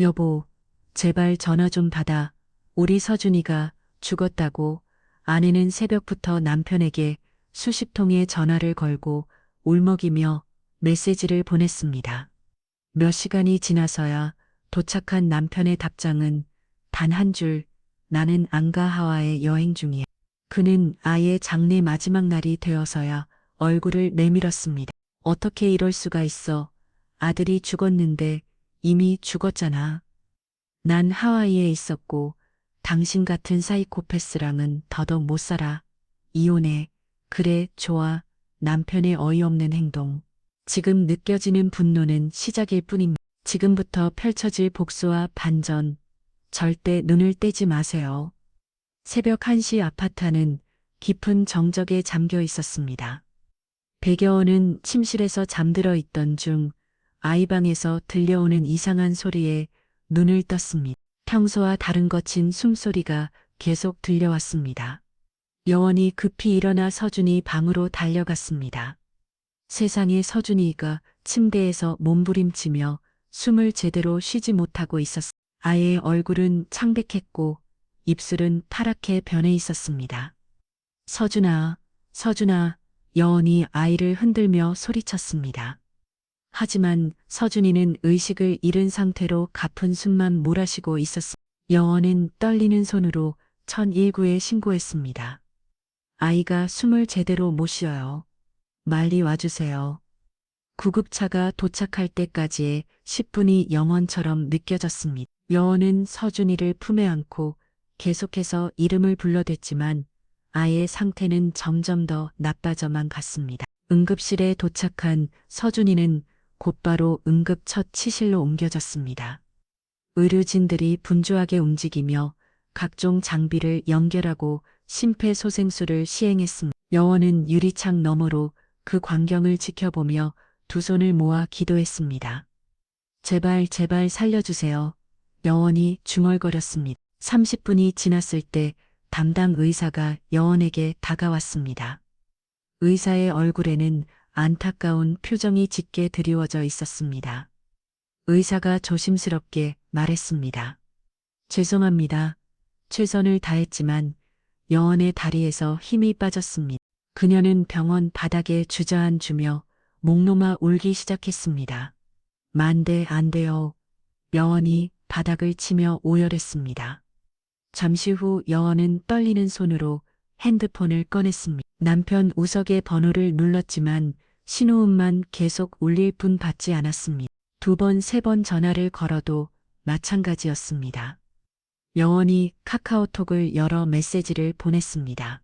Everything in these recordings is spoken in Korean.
여보, 제발 전화 좀 받아. 우리 서준이가 죽었다고. 아내는 새벽부터 남편에게 수십 통의 전화를 걸고 울먹이며 메시지를 보냈습니다. 몇 시간이 지나서야 도착한 남편의 답장은 단 한 줄, 나는 안가 하와이에 여행 중이야. 그는 아예 장례 마지막 날이 되어서야 얼굴을 내밀었습니다. 어떻게 이럴 수가 있어. 아들이 죽었는데 이미 죽었잖아. 난 하와이에 있었고 당신 같은 사이코패스랑은 더더욱 못 살아. 이혼해. 그래, 좋아. 남편의 어이없는 행동. 지금 느껴지는 분노는 시작일 뿐입니다. 지금부터 펼쳐질 복수와 반전. 절대 눈을 떼지 마세요. 새벽 1시 아파트는 깊은 정적에 잠겨 있었습니다. 배겨원은 침실에서 잠들어 있던 중 아이방에서 들려오는 이상한 소리에 눈을 떴습니다. 평소와 다른 거친 숨소리가 계속 들려왔습니다. 여원이 급히 일어나 서준이 방으로 달려갔습니다. 세상에, 서준이가 침대에서 몸부림치며 숨을 제대로 쉬지 못하고 있었습니다. 아이의 얼굴은 창백했고 입술은 파랗게 변해 있었습니다. 서준아, 서준아, 여원이 아이를 흔들며 소리쳤습니다. 하지만 서준이는 의식을 잃은 상태로 가쁜 숨만 몰아쉬고 있었습니다. 여원은 떨리는 손으로 119에 신고했습니다. 아이가 숨을 제대로 못 쉬어요. 빨리 와주세요. 구급차가 도착할 때까지의 10분이 영원처럼 느껴졌습니다. 여원은 서준이를 품에 안고 계속해서 이름을 불러댔지만 아이의 상태는 점점 더 나빠져만 갔습니다. 응급실에 도착한 서준이는 곧바로 응급 첫 치실로 옮겨졌습니다. 의료진들이 분주하게 움직이며 각종 장비를 연결하고 심폐소생술을 시행했습니다. 여원은 유리창 너머로 그 광경을 지켜보며 두 손을 모아 기도했습니다. 제발 제발 살려주세요. 여원이 중얼거렸습니다. 30분이 지났을 때 담당 의사가 여원에게 다가왔습니다. 의사의 얼굴에는 안타까운 표정이 짙게 드리워져 있었습니다. 의사가 조심스럽게 말했습니다. 죄송합니다. 최선을 다했지만 여원의 다리에서 힘이 빠졌습니다. 그녀는 병원 바닥에 주저앉으며 목 놓아 울기 시작했습니다. 만대 안 돼요. 여원이 바닥을 치며 오열했습니다. 잠시 후 여원은 떨리는 손으로 핸드폰을 꺼냈습니다. 남편 우석의 번호를 눌렀지만 신호음만 계속 울릴 뿐 받지 않았습니다. 2번, 3번 전화를 걸어도 마찬가지였습니다. 여원이 카카오톡을 열어 메시지를 보냈습니다.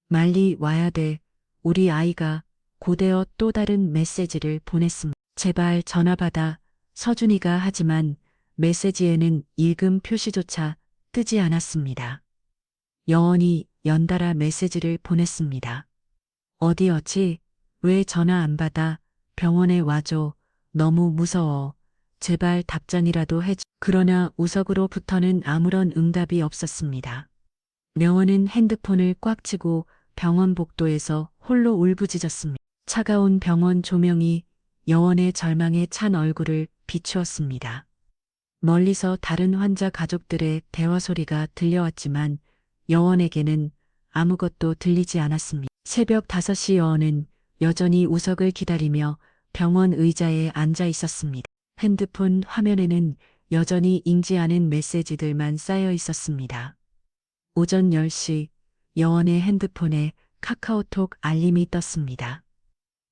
빨리 와야 돼. 우리 아이가 고되어 또 다른 메시지를 보냈습니다. 제발 전화 받아. 서준이가. 하지만 메시지에는 읽음 표시조차 뜨지 않았습니다. 여원이 연달아 메시지를 보냈습니다. 어디였지? 왜 전화 안 받아? 병원에 와줘. 너무 무서워. 제발 답장이라도 해줘. 그러나 우석으로부터는 아무런 응답이 없었습니다. 여원은 핸드폰을 꽉 쥐고 병원 복도에서 홀로 울부짖었습니다. 차가운 병원 조명이 여원의 절망에 찬 얼굴을 비추었습니다. 멀리서 다른 환자 가족들의 대화 소리가 들려왔지만 여원에게는 아무것도 들리지 않았습니다. 새벽 5시 여원은 여전히 우석을 기다리며 병원 의자에 앉아 있었습니다. 핸드폰 화면에는 여전히 읽지 않은 메시지들만 쌓여 있었습니다. 오전 10시 여원의 핸드폰에 카카오톡 알림이 떴습니다.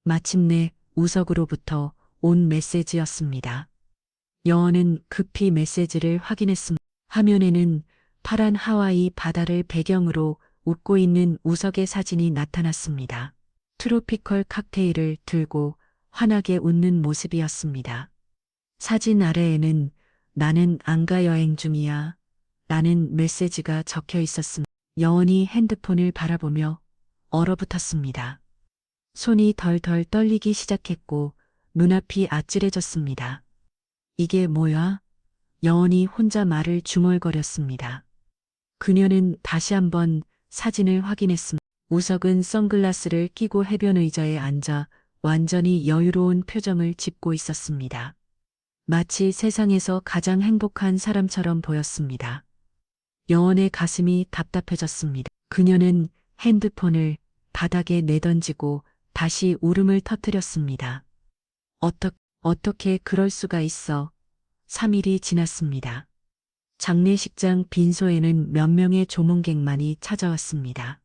마침내 우석으로부터 온 메시지였습니다. 여원은 급히 메시지를 확인했습니다. 화면에는 파란 하와이 바다를 배경으로 웃고 있는 우석의 사진이 나타났습니다. 트로피컬 칵테일을 들고 환하게 웃는 모습이었습니다. 사진 아래에는 나는 안가 여행 중이야 라는 메시지가 적혀 있었습니다. 여원이 핸드폰을 바라보며 얼어붙었습니다. 손이 덜덜 떨리기 시작했고 눈앞이 아찔해졌습니다. 이게 뭐야? 여원이 혼자 말을 중얼거렸습니다. 그녀는 다시 한번 사진을 확인했습니다. 우석은 선글라스를 끼고 해변 의자에 앉아 완전히 여유로운 표정을 짓고 있었습니다. 마치 세상에서 가장 행복한 사람처럼 보였습니다. 여원의 가슴이 답답해졌습니다. 그녀는 핸드폰을 바닥에 내던지고 다시 울음을 터뜨렸습니다. 어떻게 그럴 수가 있어. 3일이 지났습니다. 장례식장 빈소에는 몇 명의 조문객만이 찾아왔습니다.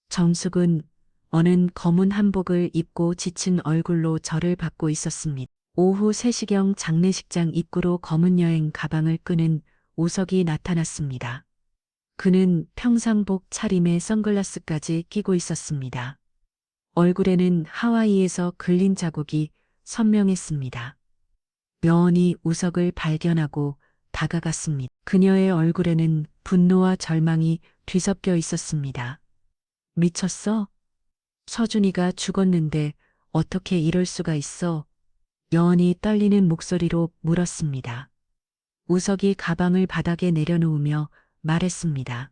정숙은 어는 검은 한복을 입고 지친 얼굴로 저를 받고 있었습니다. 오후 3시경 장례식장 입구로 검은 여행 가방을 끄는 우석이 나타났습니다. 그는 평상복 차림에 선글라스까지 끼고 있었습니다. 얼굴에는 하와이에서 글린 자국이 선명했습니다. 여원이 우석을 발견하고 다가갔습니다. 그녀의 얼굴에는 분노와 절망이 뒤섞여 있었습니다. 미쳤어? 서준이가 죽었는데 어떻게 이럴 수가 있어? 여원이 떨리는 목소리로 물었습니다. 우석이 가방을 바닥에 내려놓으며 말했습니다.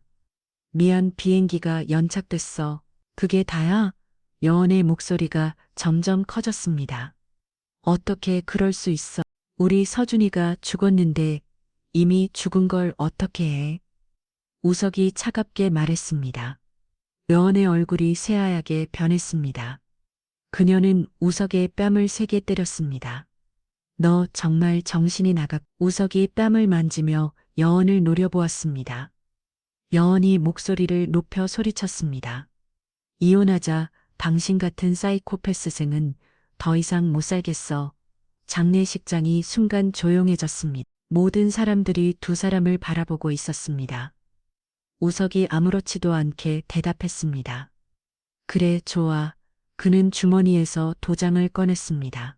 미안, 비행기가 연착됐어. 그게 다야? 여원의 목소리가 점점 커졌습니다. 어떻게 그럴 수 있어? 우리 서준이가 죽었는데 이미 죽은 걸 어떻게 해? 우석이 차갑게 말했습니다. 여원의 얼굴이 새하얗게 변했습니다. 그녀는 우석의 뺨을 세게 때렸습니다. 너 정말 정신이 나갔. 우석이 뺨을 만지며 여원을 노려보았습니다. 여원이 목소리를 높여 소리쳤습니다. 이혼하자. 당신 같은 사이코패스생은 더 이상 못 살겠어. 장례식장이 순간 조용해졌습니다. 모든 사람들이 두 사람을 바라보고 있었습니다. 우석이 아무렇지도 않게 대답했습니다. 그래, 좋아. 그는 주머니에서 도장을 꺼냈습니다.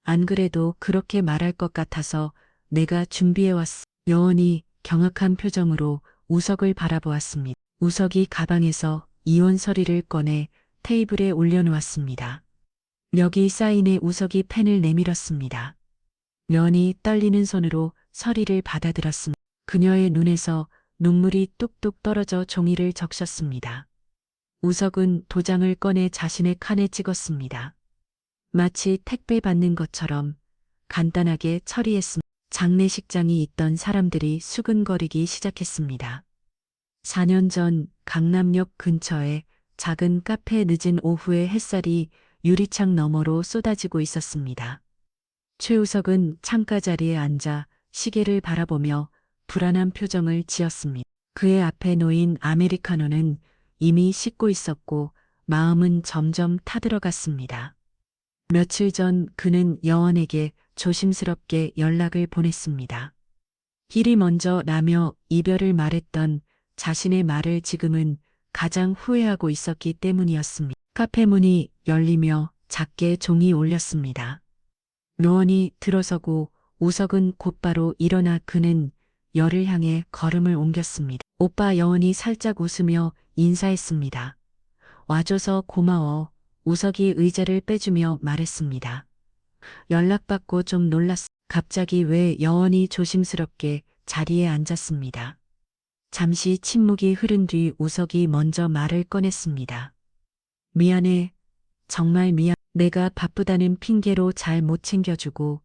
안 그래도 그렇게 말할 것 같아서 내가 준비해왔어. 여원이 경악한 표정으로 우석을 바라보았습니다. 우석이 가방에서 이혼 서리를 꺼내 테이블에 올려놓았습니다. 여기 사인해. 우석이 펜을 내밀었습니다. 여원이 떨리는 손으로 서리를 받아들었습니다. 그녀의 눈에서 눈물이 뚝뚝 떨어져 종이를 적셨습니다. 우석은 도장을 꺼내 자신의 칸에 찍었습니다. 마치 택배 받는 것처럼 간단하게 처리했습니다. 장례식장이 있던 사람들이 수근거리기 시작했습니다. 4년 전 강남역 근처에 작은 카페 늦은 오후에 햇살이 유리창 너머로 쏟아지고 있었습니다. 최우석은 창가 자리에 앉아 시계를 바라보며 불안한 표정을 지었습니다. 그의 앞에 놓인 아메리카노는 이미 식고 있었고 마음은 점점 타들어갔습니다. 며칠 전 그는 여원에게 조심스럽게 연락을 보냈습니다. 길이 먼저 나며 이별을 말했던 자신의 말을 지금은 가장 후회하고 있었기 때문이었습니다. 카페 문이 열리며 작게 종이 울렸습니다. 여원이 들어서고 우석은 곧바로 일어나 그는 열을 향해 걸음을 옮겼습니다. 오빠. 여원이 살짝 웃으며 인사했습니다. 와줘서 고마워. 우석이 의자를 빼주며 말했습니다. 연락받고 좀 놀랐어. 갑자기 왜? 여원이 조심스럽게 자리에 앉았습니다. 잠시 침묵이 흐른 뒤 우석이 먼저 말을 꺼냈습니다. 미안해. 정말 미안. 내가 바쁘다는 핑계로 잘 못 챙겨주고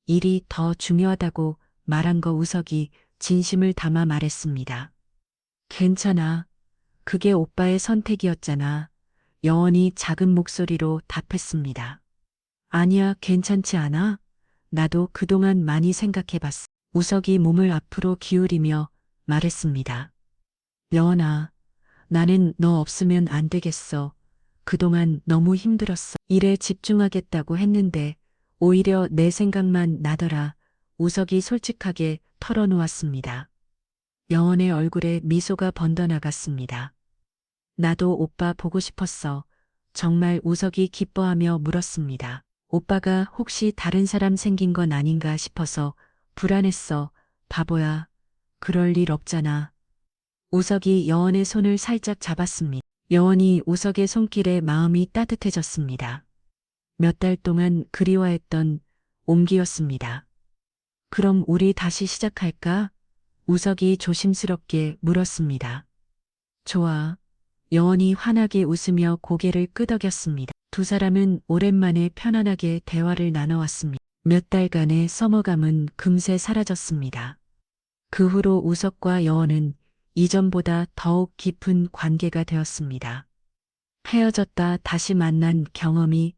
일이 더 중요하다고 말한 거. 우석이 진심을 담아 말했습니다. 괜찮아. 그게 오빠의 선택이었잖아. 여원이 작은 목소리로 답했습니다. 아니야, 괜찮지 않아? 나도 그동안 많이 생각해봤어. 우석이 몸을 앞으로 기울이며 말했습니다. 여원아, 나는 너 없으면 안 되겠어. 그동안 너무 힘들었어. 일에 집중하겠다고 했는데 오히려 내 생각만 나더라. 우석이 솔직하게 털어놓았습니다. 여원의 얼굴에 미소가 번져나갔습니다. 나도 오빠 보고 싶었어. 정말. 우석이 기뻐하며 물었습니다. 오빠가 혹시 다른 사람 생긴 건 아닌가 싶어서 불안했어. 바보야. 그럴 일 없잖아. 우석이 여원의 손을 살짝 잡았습니다. 여원이 우석의 손길에 마음이 따뜻해졌습니다. 몇 달 동안 그리워했던 온기였습니다. 그럼 우리 다시 시작할까? 우석이 조심스럽게 물었습니다. 좋아. 여원이 환하게 웃으며 고개를 끄덕였습니다. 두 사람은 오랜만에 편안하게 대화를 나눠왔습니다. 몇 달간의 서머감은 금세 사라졌습니다. 그 후로 우석과 여원은 이전보다 더욱 깊은 관계가 되었습니다. 헤어졌다 다시 만난 경험이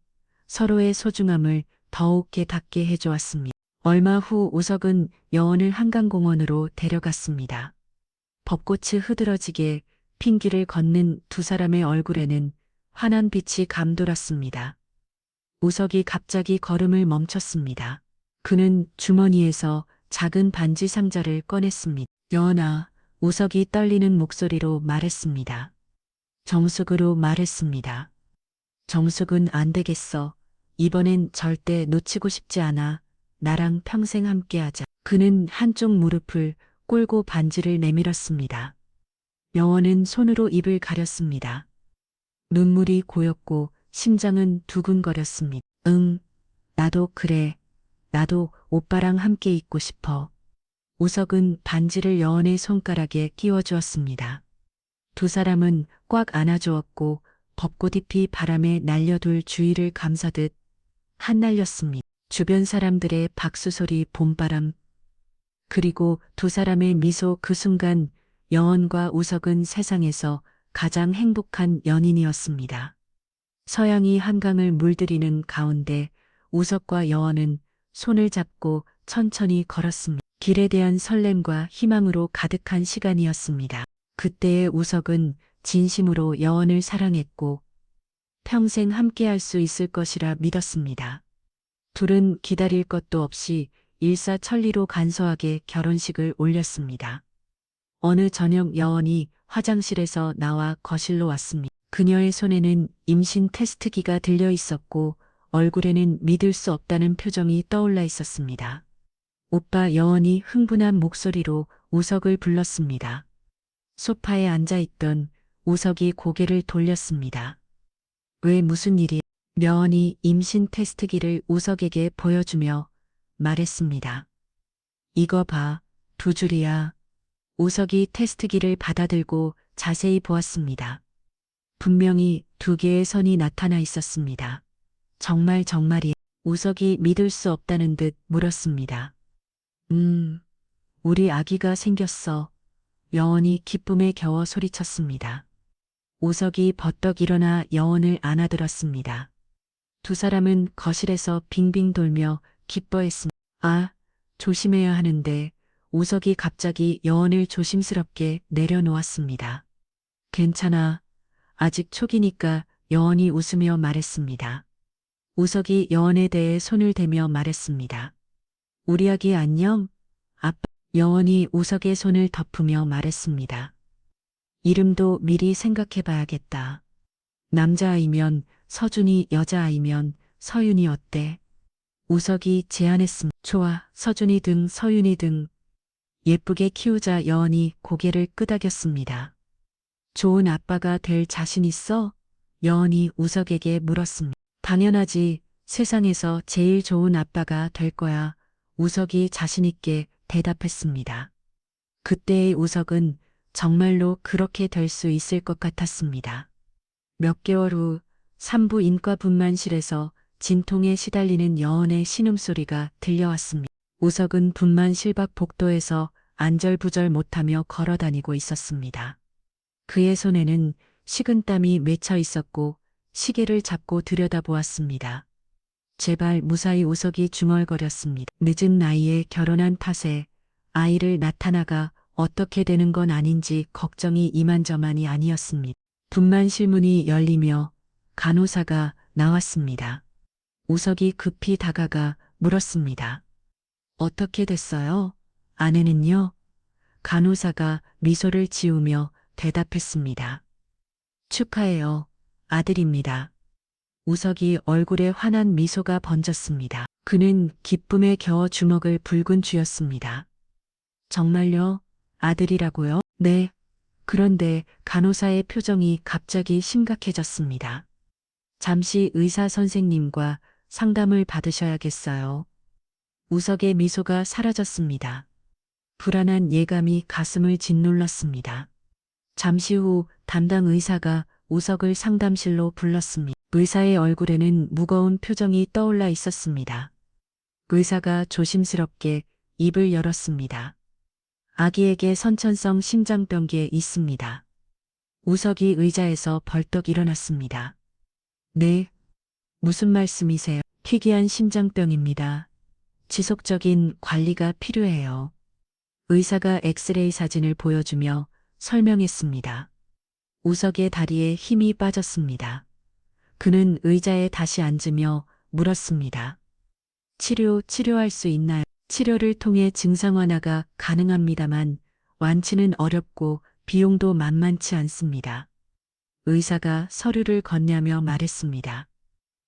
서로의 소중함을 더욱 깨닫게 해주었습니다. 얼마 후 우석은 여원을 한강공원으로 데려갔습니다. 벚꽃이 흐드러지게 핀길을 걷는 두 사람의 얼굴에는 환한 빛이 감돌았습니다. 우석이 갑자기 걸음을 멈췄습니다. 그는 주머니에서 작은 반지 상자를 꺼냈습니다. 여원아, 우석이 떨리는 목소리로 말했습니다. 정숙으로 말했습니다. 정숙은 안 되겠어. 이번엔 절대 놓치고 싶지 않아. 나랑 평생 함께하자. 그는 한쪽 무릎을 꿇고 반지를 내밀었습니다. 여원은 손으로 입을 가렸습니다. 눈물이 고였고 심장은 두근거렸습니다. 응, 나도 그래. 나도 오빠랑 함께 있고 싶어. 우석은 반지를 여원의 손가락에 끼워주었습니다. 두 사람은 꽉 안아주었고 벚꽃잎이 바람에 날려돌 주위를 감싸듯 흩날렸습니다. 주변 사람들의 박수 소리, 봄바람, 그리고 두 사람의 미소, 그 순간 여원과 우석은 세상에서 가장 행복한 연인이었습니다. 서양이 한강을 물들이는 가운데 우석과 여원은 손을 잡고 천천히 걸었습니다. 길에 대한 설렘과 희망으로 가득한 시간이었습니다. 그때의 우석은 진심으로 여원을 사랑했고 평생 함께할 수 있을 것이라 믿었습니다. 둘은 기다릴 것도 없이 일사천리로 간소하게 결혼식을 올렸습니다. 어느 저녁 여원이 화장실에서 나와 거실로 왔습니다. 그녀의 손에는 임신 테스트기가 들려 있었고 얼굴에는 믿을 수 없다는 표정이 떠올라 있었습니다. 오빠, 여원이 흥분한 목소리로 우석을 불렀습니다. 소파에 앉아있던 우석이 고개를 돌렸습니다. 왜, 무슨 일이? 여원이 임신 테스트기를 우석에게 보여주며 말했습니다. 이거 봐, 두 줄이야. 우석이 테스트기를 받아들고 자세히 보았습니다. 분명히 두 개의 선이 나타나 있었습니다. 정말이야. 우석이 믿을 수 없다는 듯 물었습니다. 우리 아기가 생겼어. 여원이 기쁨에 겨워 소리쳤습니다. 우석이 버떡 일어나 여원을 안아들었습니다. 두 사람은 거실에서 빙빙 돌며 기뻐했습니다. 아, 조심해야 하는데. 우석이 갑자기 여원을 조심스럽게 내려놓았습니다. 괜찮아. 아직 초기니까. 여원이 웃으며 말했습니다. 우석이 여원에 대해 손을 대며 말했습니다. 우리 아기 안녕? 아빠. 여원이 우석의 손을 덮으며 말했습니다. 이름도 미리 생각해봐야겠다. 남자아이면 서준이, 여자아이면 서윤이 어때? 우석이 제안했습니다. 좋아, 서준이 등 서윤이 등. 예쁘게 키우자. 여원이 고개를 끄덕였습니다. 좋은 아빠가 될 자신 있어? 여원이 우석에게 물었습니다. 당연하지. 세상에서 제일 좋은 아빠가 될 거야. 우석이 자신있게 대답했습니다. 그때의 우석은 정말로 그렇게 될 수 있을 것 같았습니다. 몇 개월 후 산부 인과 분만실에서 진통에 시달리는 여원의 신음소리가 들려왔습니다. 우석은 분만 실밥 복도에서 안절부절 못하며 걸어다니고 있었습니다. 그의 손에는 식은땀이 맺혀 있었고 시계를 잡고 들여다보았습니다. 제발. 무사히. 우석이 중얼거렸습니다. 늦은 나이에 결혼한 탓에 아이를 낳다나가 어떻게 되는 건 아닌지 걱정이 이만저만이 아니었습니다. 분만실 문이 열리며 간호사가 나왔습니다. 우석이 급히 다가가 물었습니다. 어떻게 됐어요? 아내는요? 간호사가 미소를 지으며 대답했습니다. 축하해요. 아들입니다. 우석이 얼굴에 환한 미소가 번졌습니다. 그는 기쁨에 겨워 주먹을 불끈 쥐었습니다. 정말요? 아들이라고요? 네. 그런데 간호사의 표정이 갑자기 심각해졌습니다. 잠시 의사 선생님과 상담을 받으셔야겠어요. 우석의 미소가 사라졌습니다. 불안한 예감이 가슴을 짓눌렀습니다. 잠시 후 담당 의사가 우석을 상담실로 불렀습니다. 의사의 얼굴에는 무거운 표정이 떠올라 있었습니다. 의사가 조심스럽게 입을 열었습니다. 아기에게 선천성 심장병기에 있습니다. 우석이 의자에서 벌떡 일어났습니다. 네, 무슨 말씀이세요? 희귀한 심장병입니다. 지속적인 관리가 필요해요. 의사가 엑스레이 사진을 보여주며 설명했습니다. 우석의 다리에 힘이 빠졌습니다. 그는 의자에 다시 앉으며 물었습니다. 치료할 수 있나요? 치료를 통해 증상 완화가 가능합니다만 완치는 어렵고 비용도 만만치 않습니다. 의사가 서류를 건네며 말했습니다.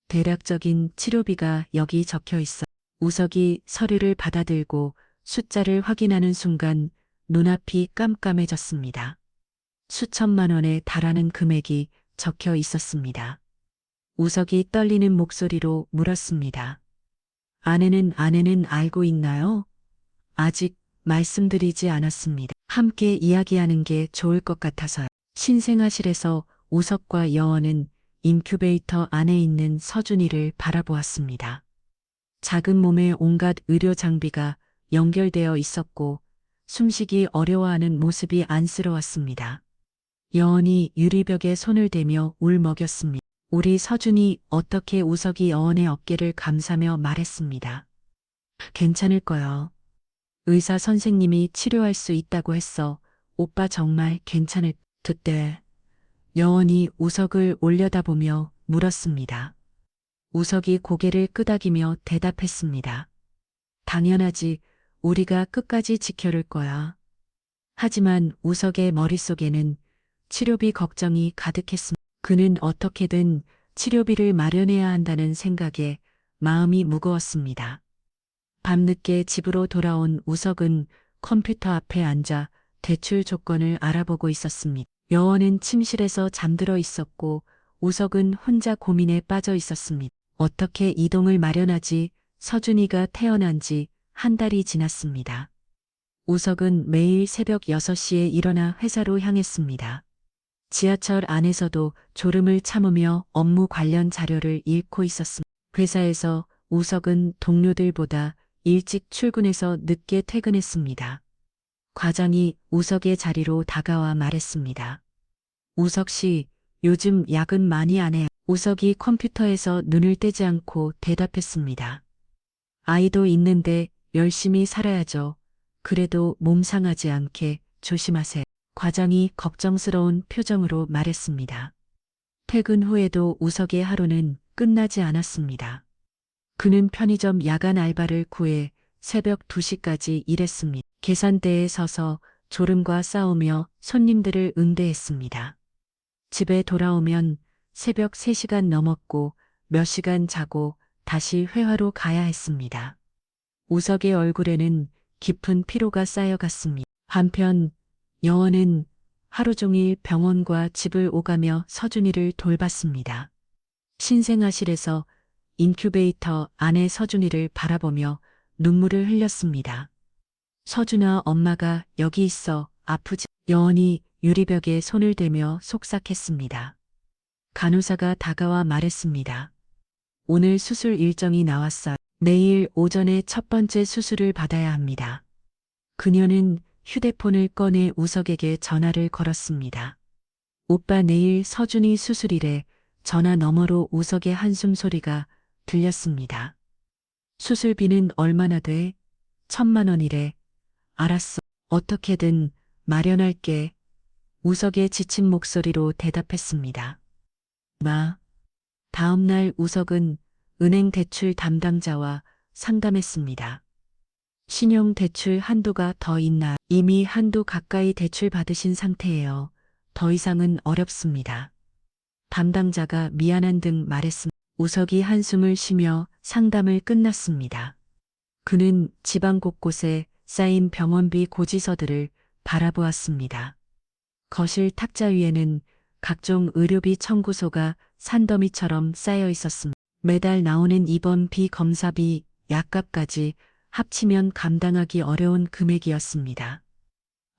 대략적인 치료비가 여기 적혀 있어. 우석이 서류를 받아들고 숫자를 확인하는 순간 눈앞이 깜깜해졌습니다. 수천만 원에 달하는 금액이 적혀 있었습니다. 우석이 떨리는 목소리로 물었습니다. 아내는 알고 있나요? 아직 말씀드리지 않았습니다. 함께 이야기하는 게 좋을 것 같아서요. 신생아실에서 우석과 여원은 인큐베이터 안에 있는 서준이를 바라보았습니다. 작은 몸에 온갖 의료 장비가 연결되어 있었고 숨쉬기 어려워하는 모습이 안쓰러웠습니다. 여원이 유리벽에 손을 대며 울먹였습니다. 우리 서준이 어떻게 우석이 여원의 어깨를 감싸며 말했습니다. 괜찮을 거요. 의사 선생님이 치료할 수 있다고 했어. 오빠 정말 괜찮을. 그때 여원이 우석을 올려다보며 물었습니다. 우석이 고개를 끄덕이며 대답했습니다. 당연하지. 우리가 끝까지 지켜줄 거야. 하지만 우석의 머릿속에는 치료비 걱정이 가득했습니다. 그는 어떻게든 치료비를 마련해야 한다는 생각에 마음이 무거웠습니다. 밤늦게 집으로 돌아온 우석은 컴퓨터 앞에 앉아 대출 조건을 알아보고 있었습니다. 여원은 침실에서 잠들어 있었고 우석은 혼자 고민에 빠져 있었습니다. 어떻게 이동을 마련하지? 서준이가 태어난 지 한 달이 지났습니다. 우석은 매일 새벽 6시에 일어나 회사로 향했습니다. 지하철 안에서도 졸음을 참으며 업무 관련 자료를 읽고 있었습니다. 회사에서 우석은 동료들보다 일찍 출근해서 늦게 퇴근했습니다. 과장이 우석의 자리로 다가와 말했습니다. 우석 씨, 요즘 야근 많이 안 해요. 우석이 컴퓨터에서 눈을 떼지 않고 대답했습니다. 아이도 있는데 열심히 살아야죠. 그래도 몸 상하지 않게 조심하세요. 과장이 걱정스러운 표정으로 말했습니다. 퇴근 후에도 우석의 하루는 끝나지 않았습니다. 그는 편의점 야간 알바를 구해 새벽 2시까지 일했습니다. 계산대에 서서 졸음과 싸우며 손님들을 응대했습니다. 집에 돌아오면 새벽 3시간 넘었고 몇 시간 자고 다시 회화로 가야 했습니다. 우석의 얼굴에는 깊은 피로가 쌓여갔습니다. 한편 여원은 하루 종일 병원과 집을 오가며 서준이를 돌봤습니다. 신생아실에서 인큐베이터 안에 서준이를 바라보며 눈물을 흘렸습니다. 서준아, 엄마가 여기 있어. 아프지? 여원이 유리벽에 손을 대며 속삭했습니다. 간호사가 다가와 말했습니다. 오늘 수술 일정이 나왔어요. 내일 오전에 첫 번째 수술을 받아야 합니다. 그녀는 휴대폰을 꺼내 우석에게 전화를 걸었습니다. 오빠, 내일 서준이 수술이래. 전화 너머로 우석의 한숨 소리가 들렸습니다. 수술비는 얼마나 돼? 1,000만 원이래. 알았어. 어떻게든 마련할게. 우석의 지친 목소리로 대답했습니다. 다음 날 우석은 은행 대출 담당자와 상담했습니다. 신용 대출 한도가 더 있나? 이미 한도 가까이 대출 받으신 상태예요. 더 이상은 어렵습니다. 담당자가 미안한 등 말했습니다. 우석이 한숨을 쉬며 상담을 끝났습니다. 그는 집안 곳곳에 쌓인 병원비 고지서들을 바라보았습니다. 거실 탁자 위에는 각종 의료비 청구서가 산더미처럼 쌓여 있었습니다. 매달 나오는 입원비, 검사비, 약값까지 합치면 감당하기 어려운 금액이었습니다.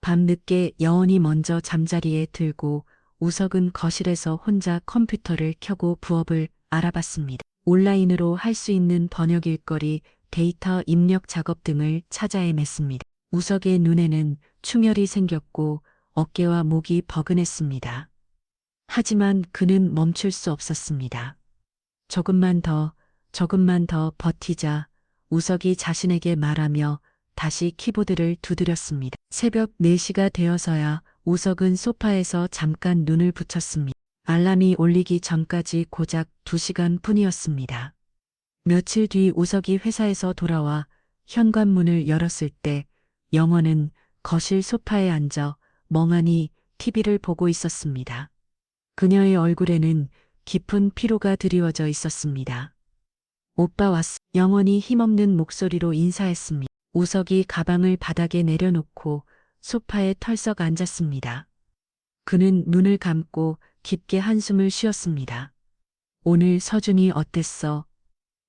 밤늦게 여원이 먼저 잠자리에 들고 우석은 거실에서 혼자 컴퓨터를 켜고 부업을 알아봤습니다. 온라인으로 할 수 있는 번역 일거리, 데이터 입력 작업 등을 찾아 헤맸습니다. 우석의 눈에는 충혈이 생겼고 어깨와 목이 버근했습니다. 하지만 그는 멈출 수 없었습니다. 조금만 더 버티자 우석이 자신에게 말하며 다시 키보드를 두드렸습니다. 새벽 4시가 되어서야 우석은 소파에서 잠깐 눈을 붙였습니다. 알람이 울리기 전까지 고작 2시간 뿐이었습니다. 며칠 뒤 우석이 회사에서 돌아와 현관문을 열었을 때 영원은 거실 소파에 앉아 멍하니 TV를 보고 있었습니다. 그녀의 얼굴에는 깊은 피로가 드리워져 있었습니다. 오빠 왔어. 영원이 힘없는 목소리로 인사했습니다. 우석이 가방을 바닥에 내려놓고 소파에 털썩 앉았습니다. 그는 눈을 감고 깊게 한숨을 쉬었습니다. 오늘 서준이 어땠어?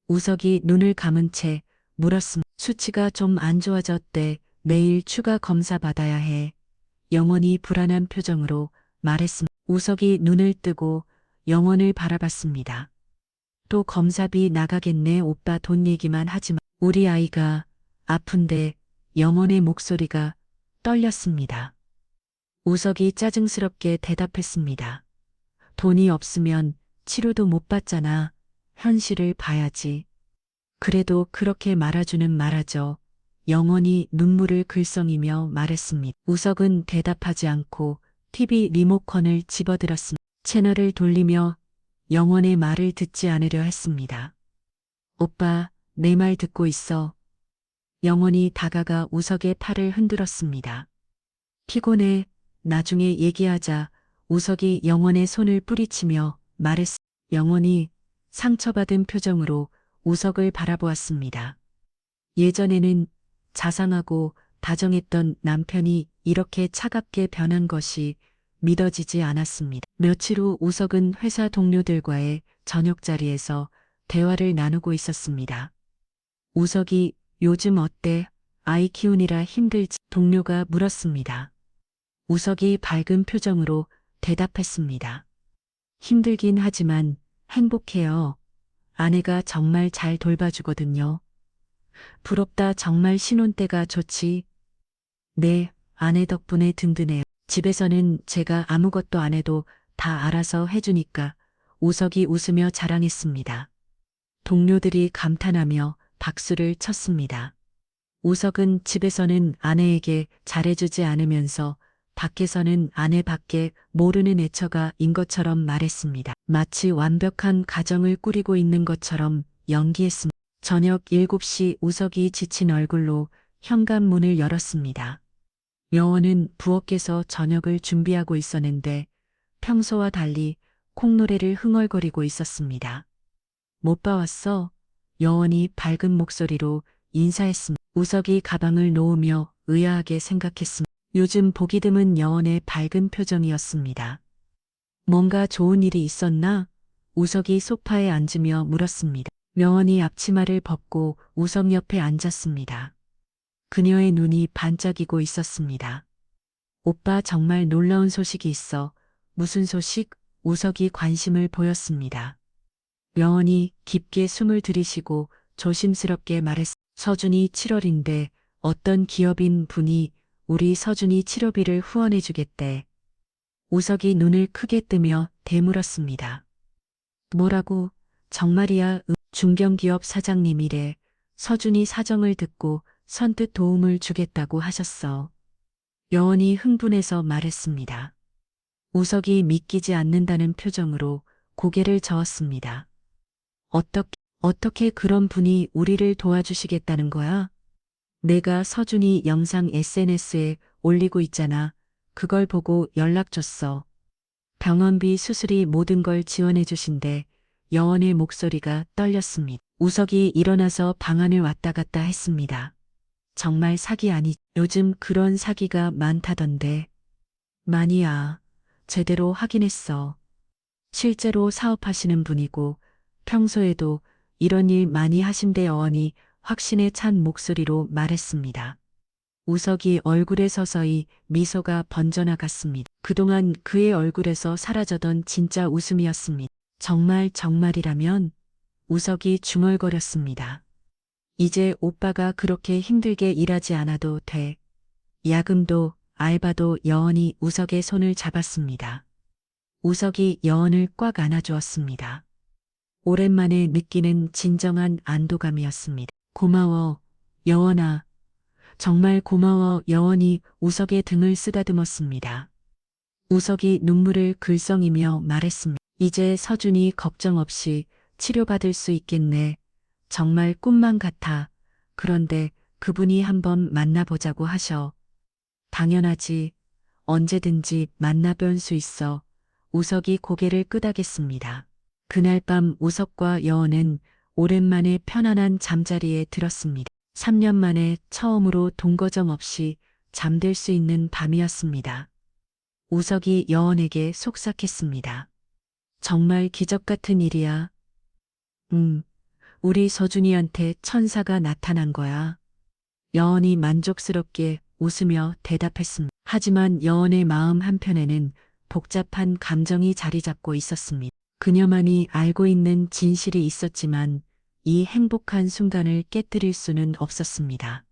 우석이 눈을 감은 채 물었습니다. 수치가 좀 안 좋아졌대. 내일 추가 검사 받아야 해. 영원이 불안한 표정으로 말했습니다. 우석이 눈을 뜨고 영원을 바라봤습니다. 또 검사비 나가겠네. 오빠 돈 얘기만 하지 마. 우리 아이가 아픈데. 영원의 목소리가 떨렸습니다. 우석이 짜증스럽게 대답했습니다. 돈이 없으면 치료도 못 받잖아. 현실을 봐야지. 그래도 그렇게 말아주는 말하죠. 영원히 눈물을 글썽이며 말했습니다. 우석은 대답하지 않고 TV 리모컨을 집어들었습니다. 채널을 돌리며 영원의 말을 듣지 않으려 했습니다. 오빠, 내 말 듣고 있어. 영원이 다가가 우석의 팔을 흔들었습니다. 피곤해. 나중에 얘기하자. 우석이 영원의 손을 뿌리치며 말했습니다. 영원이 상처받은 표정으로 우석을 바라보았습니다. 예전에는 자상하고 다정했던 남편이 이렇게 차갑게 변한 것이 믿어지지 않았습니다. 며칠 후 우석은 회사 동료들과의 저녁 자리에서 대화를 나누고 있었습니다. 우석이 요즘 어때? 아이 키우느라 힘들지? 동료가 물었습니다. 우석이 밝은 표정으로 대답했습니다. 힘들긴 하지만 행복해요. 아내가 정말 잘 돌봐주거든요. 부럽다. 정말 신혼 때가 좋지. 네, 아내 덕분에 든든해요. 집에서는 제가 아무것도 안 해도 다 알아서 해주니까. 우석이 웃으며 자랑했습니다. 동료들이 감탄하며 박수를 쳤습니다. 우석은 집에서는 아내에게 잘해주지 않으면서 밖에서는 아내밖에 모르는 애처가인 것처럼 말했습니다. 마치 완벽한 가정을 꾸리고 있는 것처럼 연기했습니다. 저녁 7시 우석이 지친 얼굴로 현관문을 열었습니다. 영원은 부엌에서 저녁을 준비하고 있었는데 평소와 달리 콩노래를 흥얼거리고 있었습니다. 못 봐왔어? 영원이 밝은 목소리로 인사했습니다. 우석이 가방을 놓으며 의아하게 생각했습니다. 요즘 보기 드문 영원의 밝은 표정이었습니다. 뭔가 좋은 일이 있었나? 우석이 소파에 앉으며 물었습니다. 영원이 앞치마를 벗고 우석 옆에 앉았습니다. 그녀의 눈이 반짝이고 있었습니다. 오빠 정말 놀라운 소식이 있어. 무슨 소식? 우석이 관심을 보였습니다. 영원이 깊게 숨을 들이쉬고 조심스럽게 말했습니다. 서준이 7월인데 어떤 기업인 분이 우리 서준이 치료비를 후원해 주겠대. 우석이 눈을 크게 뜨며 되물었습니다. 뭐라고? 정말이야? 중견기업 사장님이래. 서준이 사정을 듣고 선뜻 도움을 주겠다고 하셨어. 영원이 흥분해서 말했습니다. 우석이 믿기지 않는다는 표정으로 고개를 저었습니다. 어떻게 그런 분이 우리를 도와주시겠다는 거야? 내가 서준이 영상 SNS에 올리고 있잖아. 그걸 보고 연락 줬어. 병원비 수술이 모든 걸 지원해 주신대. 영원의 목소리가 떨렸습니다. 우석이 일어나서 방안을 왔다 갔다 했습니다. 정말 사기 아니? 요즘 그런 사기가 많다던데. 많이야. 제대로 확인했어. 실제로 사업하시는 분이고 평소에도 이런 일 많이 하신대. 영원이 확신에 찬 목소리로 말했습니다. 우석이 얼굴에 서서히 미소가 번져나갔습니다. 그동안 그의 얼굴에서 사라져던 진짜 웃음이었습니다. 정말이라면? 우석이 중얼거렸습니다. 이제 오빠가 그렇게 힘들게 일하지 않아도 돼. 야금도 알바도 여원이 우석의 손을 잡았습니다. 우석이 여원을 꽉 안아주었습니다. 오랜만에 느끼는 진정한 안도감이었습니다. 고마워, 여원아. 정말 고마워. 여원이 우석의 등을 쓰다듬었습니다. 우석이 눈물을 글썽이며 말했습니다. 이제 서준이 걱정 없이 치료받을 수 있겠네. 정말 꿈만 같아. 그런데 그분이 한번 만나보자고 하셔. 당연하지. 언제든지 만나볼 수 있어. 우석이 고개를 끄덕였습니다. 그날 밤 우석과 여원은 오랜만에 편안한 잠자리에 들었습니다. 3년 만에 처음으로 동거정 없이 잠들 수 있는 밤이었습니다. 우석이 여원에게 속삭했습니다. 정말 기적 같은 일이야. 우리 서준이한테 천사가 나타난 거야. 여원이 만족스럽게 웃으며 대답했습니다. 하지만 여원의 마음 한편에는 복잡한 감정이 자리 잡고 있었습니다. 그녀만이 알고 있는 진실이 있었지만 이 행복한 순간을 깨뜨릴 수는 없었습니다.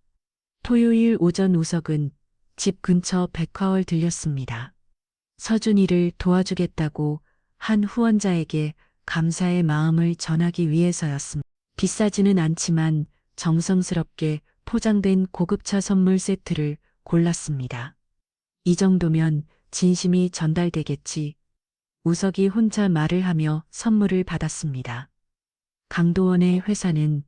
토요일 오전 우석은 집 근처 백화월 들렸습니다. 서준이를 도와주겠다고 한 후원자에게 감사의 마음을 전하기 위해서였습니다. 비싸지는 않지만 정성스럽게 포장된 고급차 선물 세트를 골랐습니다. 이 정도면 진심이 전달되겠지. 우석이 혼자 말을 하며 선물을 받았습니다. 강도원의 회사는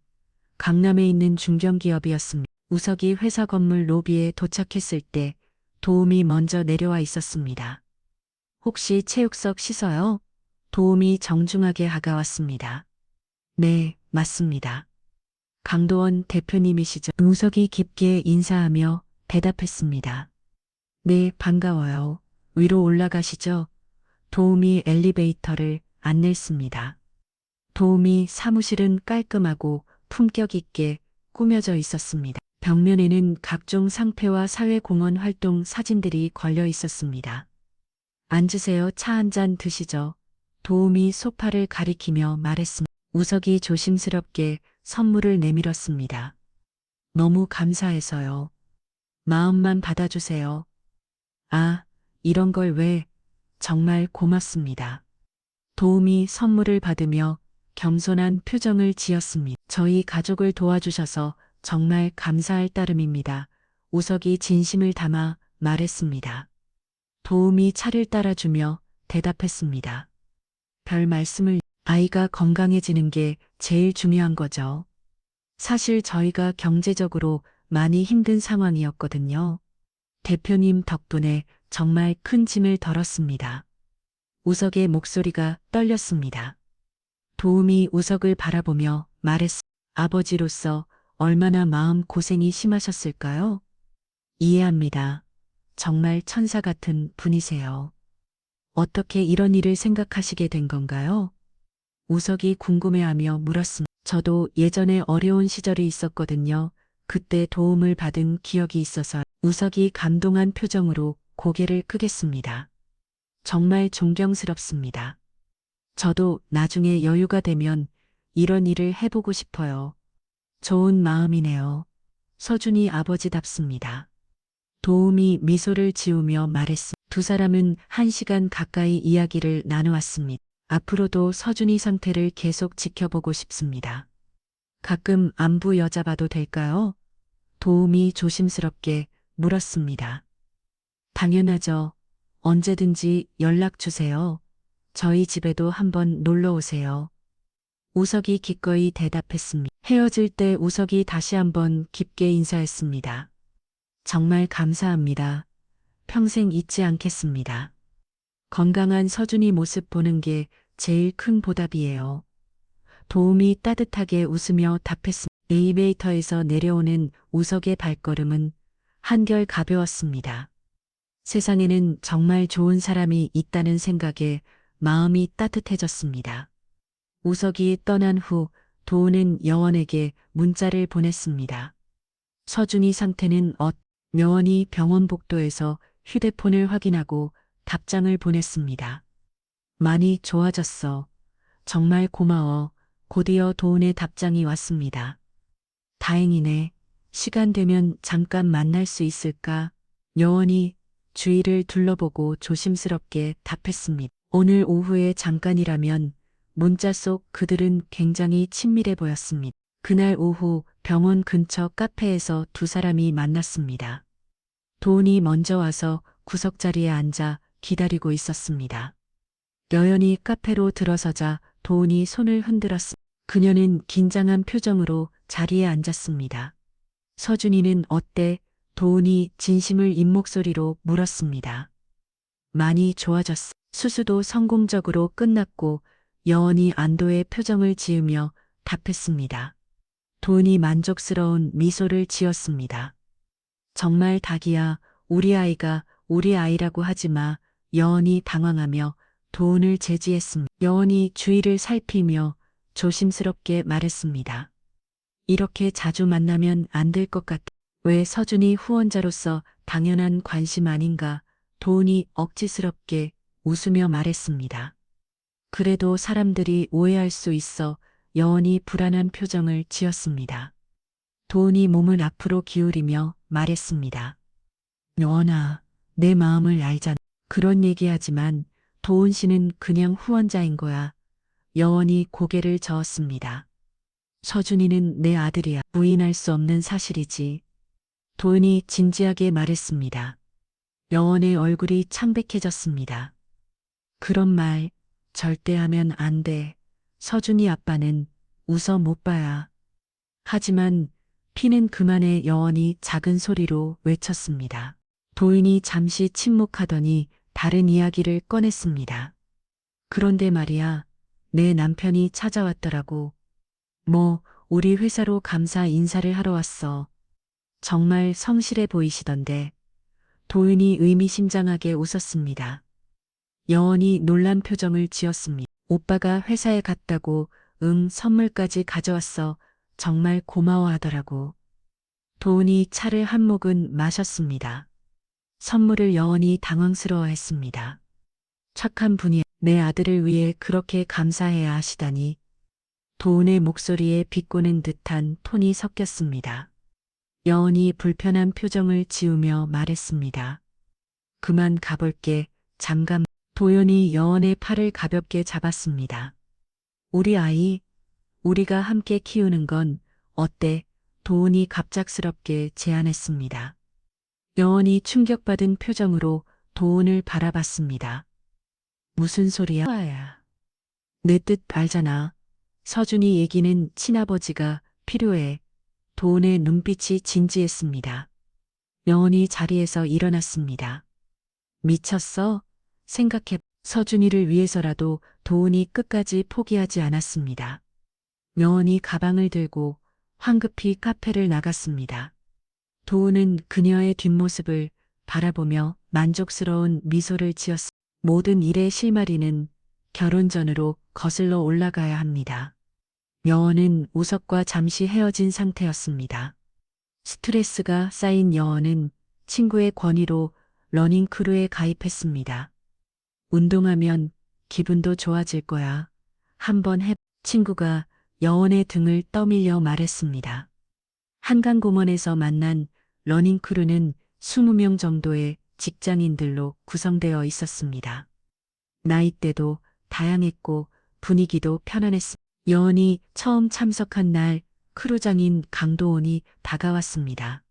강남에 있는 중견기업이었습니다. 우석이 회사 건물 로비에 도착했을 때 도움이 먼저 내려와 있었습니다. 혹시 체육석 씻어요? 도움이 정중하게 다가왔습니다. 네, 맞습니다. 강도원 대표님이시죠? 우석이 깊게 인사하며 대답했습니다. 네, 반가워요. 위로 올라가시죠. 도움이 엘리베이터를 안냈습니다. 도움이 사무실은 깔끔하고 품격 있게 꾸며져 있었습니다. 벽면에는 각종 상패와 사회공헌 활동 사진들이 걸려 있었습니다. 앉으세요. 차 한 잔 드시죠. 도움이 소파를 가리키며 말했습니다. 우석이 조심스럽게 선물을 내밀었습니다. 너무 감사해서요. 마음만 받아주세요. 아, 이런 걸 왜? 정말 고맙습니다. 도움이 선물을 받으며 겸손한 표정을 지었습니다. 저희 가족을 도와주셔서 정말 감사할 따름입니다. 우석이 진심을 담아 말했습니다. 도움이 차를 따라주며 대답했습니다. 별 말씀을. 아이가 건강해지는 게 제일 중요한 거죠. 사실 저희가 경제적으로 많이 힘든 상황이었거든요. 대표님 덕분에 정말 큰 짐을 덜었습니다. 우석의 목소리가 떨렸습니다. 도움이 우석을 바라보며 말했습니다. 아버지로서 얼마나 마음 고생이 심하셨을까요? 이해합니다. 정말 천사 같은 분이세요. 어떻게 이런 일을 생각하시게 된 건가요? 우석이 궁금해하며 물었습니다. 저도 예전에 어려운 시절이 있었거든요. 그때 도움을 받은 기억이 있어서. 우석이 감동한 표정으로 고개를 끄겠습니다. 정말 존경스럽습니다. 저도 나중에 여유가 되면 이런 일을 해보고 싶어요. 좋은 마음이네요. 서준이 아버지답습니다. 도움이 미소를 지으며 말했습니다. 두 사람은 1시간 가까이 이야기를 나누었습니다. 앞으로도 서준이 상태를 계속 지켜보고 싶습니다. 가끔 안부 여쭤봐도 될까요? 도움이 조심스럽게 물었습니다. 당연하죠. 언제든지 연락 주세요. 저희 집에도 한번 놀러 오세요. 우석이 기꺼이 대답했습니다. 헤어질 때 우석이 다시 한번 깊게 인사했습니다. 정말 감사합니다. 평생 잊지 않겠습니다. 건강한 서준이 모습 보는 게 제일 큰 보답이에요. 도움이 따뜻하게 웃으며 답했습니다. 엘리베이터에서 내려오는 우석의 발걸음은 한결 가벼웠습니다. 세상에는 정말 좋은 사람이 있다는 생각에 마음이 따뜻해졌습니다. 우석이 떠난 후 도우는 여원에게 문자를 보냈습니다. 서준이 상태는 여원이 병원 복도에서 휴대폰을 확인하고 답장을 보냈습니다. 많이 좋아졌어. 정말 고마워. 곧이어 도운의 답장이 왔습니다. 다행이네. 시간 되면 잠깐 만날 수 있을까? 여원이 주위를 둘러보고 조심스럽게 답했습니다. 오늘 오후에 잠깐이라면 문자 속 그들은 굉장히 친밀해 보였습니다. 그날 오후 병원 근처 카페에서 두 사람이 만났습니다. 도훈이 먼저 와서 구석자리에 앉아 기다리고 있었습니다. 여연이 카페로 들어서자 도훈이 손을 흔들었습니다. 그녀는 긴장한 표정으로 자리에 앉았습니다. 서준이는 어때? 도훈이 진심을 인 목소리로 물었습니다. 많이 좋아졌어. 수수도 성공적으로 끝났고 여원이 안도의 표정을 지으며 답했습니다. 도훈이 만족스러운 미소를 지었습니다. 정말 닭이야. 우리 아이가 우리 아이라고 하지 마. 여원이 당황하며 도훈을 제지했습니다. 여원이 주위를 살피며 조심스럽게 말했습니다. 이렇게 자주 만나면 안 될 것 같아. 왜 서준이 후원자로서 당연한 관심 아닌가? 도훈이 억지스럽게 웃으며 말했습니다. 그래도 사람들이 오해할 수 있어. 여원이 불안한 표정을 지었습니다. 도훈이 몸을 앞으로 기울이며 말했습니다. 여원아, 내 마음을 알잖아. 그런 얘기하지만 도훈 씨는 그냥 후원자인 거야. 여원이 고개를 저었습니다. 서준이는 내 아들이야. 부인할 수 없는 사실이지. 도훈이 진지하게 말했습니다. 여원의 얼굴이 창백해졌습니다. 그런 말 절대 하면 안 돼. 서준이 아빠는 웃어 못 봐야. 하지만 피는 그만해. 여원이 작은 소리로 외쳤습니다. 도인이 잠시 침묵하더니 다른 이야기를 꺼냈습니다. 그런데 말이야, 내 남편이 찾아왔더라고. 뭐, 우리 회사로 감사 인사를 하러 왔어. 정말 성실해 보이시던데. 도인이 의미심장하게 웃었습니다. 여원이 놀란 표정을 지었습니다. 오빠가 회사에 갔다고 선물까지 가져왔어. 정말 고마워하더라고. 도훈이 차를 한 모금 마셨습니다. 선물을 여원이 당황스러워했습니다. 착한 분이 내 아들을 위해 그렇게 감사해야 하시다니. 도훈의 목소리에 비꼬는 듯한 톤이 섞였습니다. 여원이 불편한 표정을 지으며 말했습니다. 그만 가볼게. 잠깐. 도연이 여원의 팔을 가볍게 잡았습니다. 우리 아이, 우리가 함께 키우는 건 어때? 도훈이 갑작스럽게 제안했습니다. 여원이 충격받은 표정으로 도훈을 바라봤습니다. 무슨 소리야? 내 뜻 알잖아. 서준이 얘기는 친아버지가 필요해. 도훈의 눈빛이 진지했습니다. 여원이 자리에서 일어났습니다. 미쳤어? 생각해. 서준이를 위해서라도 도훈이 끝까지 포기하지 않았습니다. 여원이 가방을 들고 황급히 카페를 나갔습니다. 도훈은 그녀의 뒷모습을 바라보며 만족스러운 미소를 지었습니다. 모든 일의 실마리는 결혼 전으로 거슬러 올라가야 합니다. 여원은 우석과 잠시 헤어진 상태였습니다. 스트레스가 쌓인 여원은 친구의 권유로 러닝크루에 가입했습니다. 운동하면 기분도 좋아질 거야. 한번 해. 친구가 여원의 등을 떠밀려 말했습니다. 한강공원에서 만난 러닝크루는 20명 정도의 직장인들로 구성되어 있었습니다. 나이대도 다양했고 분위기도 편안했습니다. 여원이 처음 참석한 날 크루장인 강도원이 다가왔습니다.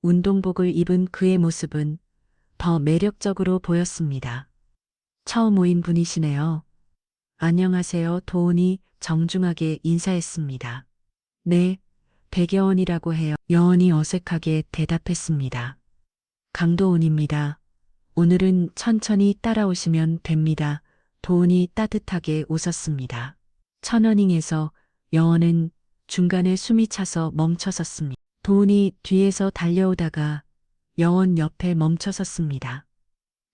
운동복을 입은 그의 모습은 더 매력적으로 보였습니다. 처음 오인 분이시네요. 안녕하세요. 도훈이 정중하게 인사했습니다. 네, 백여원이라고 해요. 여원이 어색하게 대답했습니다. 강도훈입니다. 오늘은 천천히 따라오시면 됩니다. 도훈이 따뜻하게 웃었습니다. 천러닝에서 여원은 중간에 숨이 차서 멈춰섰습니다. 도훈이 뒤에서 달려오다가 여원 옆에 멈춰섰습니다.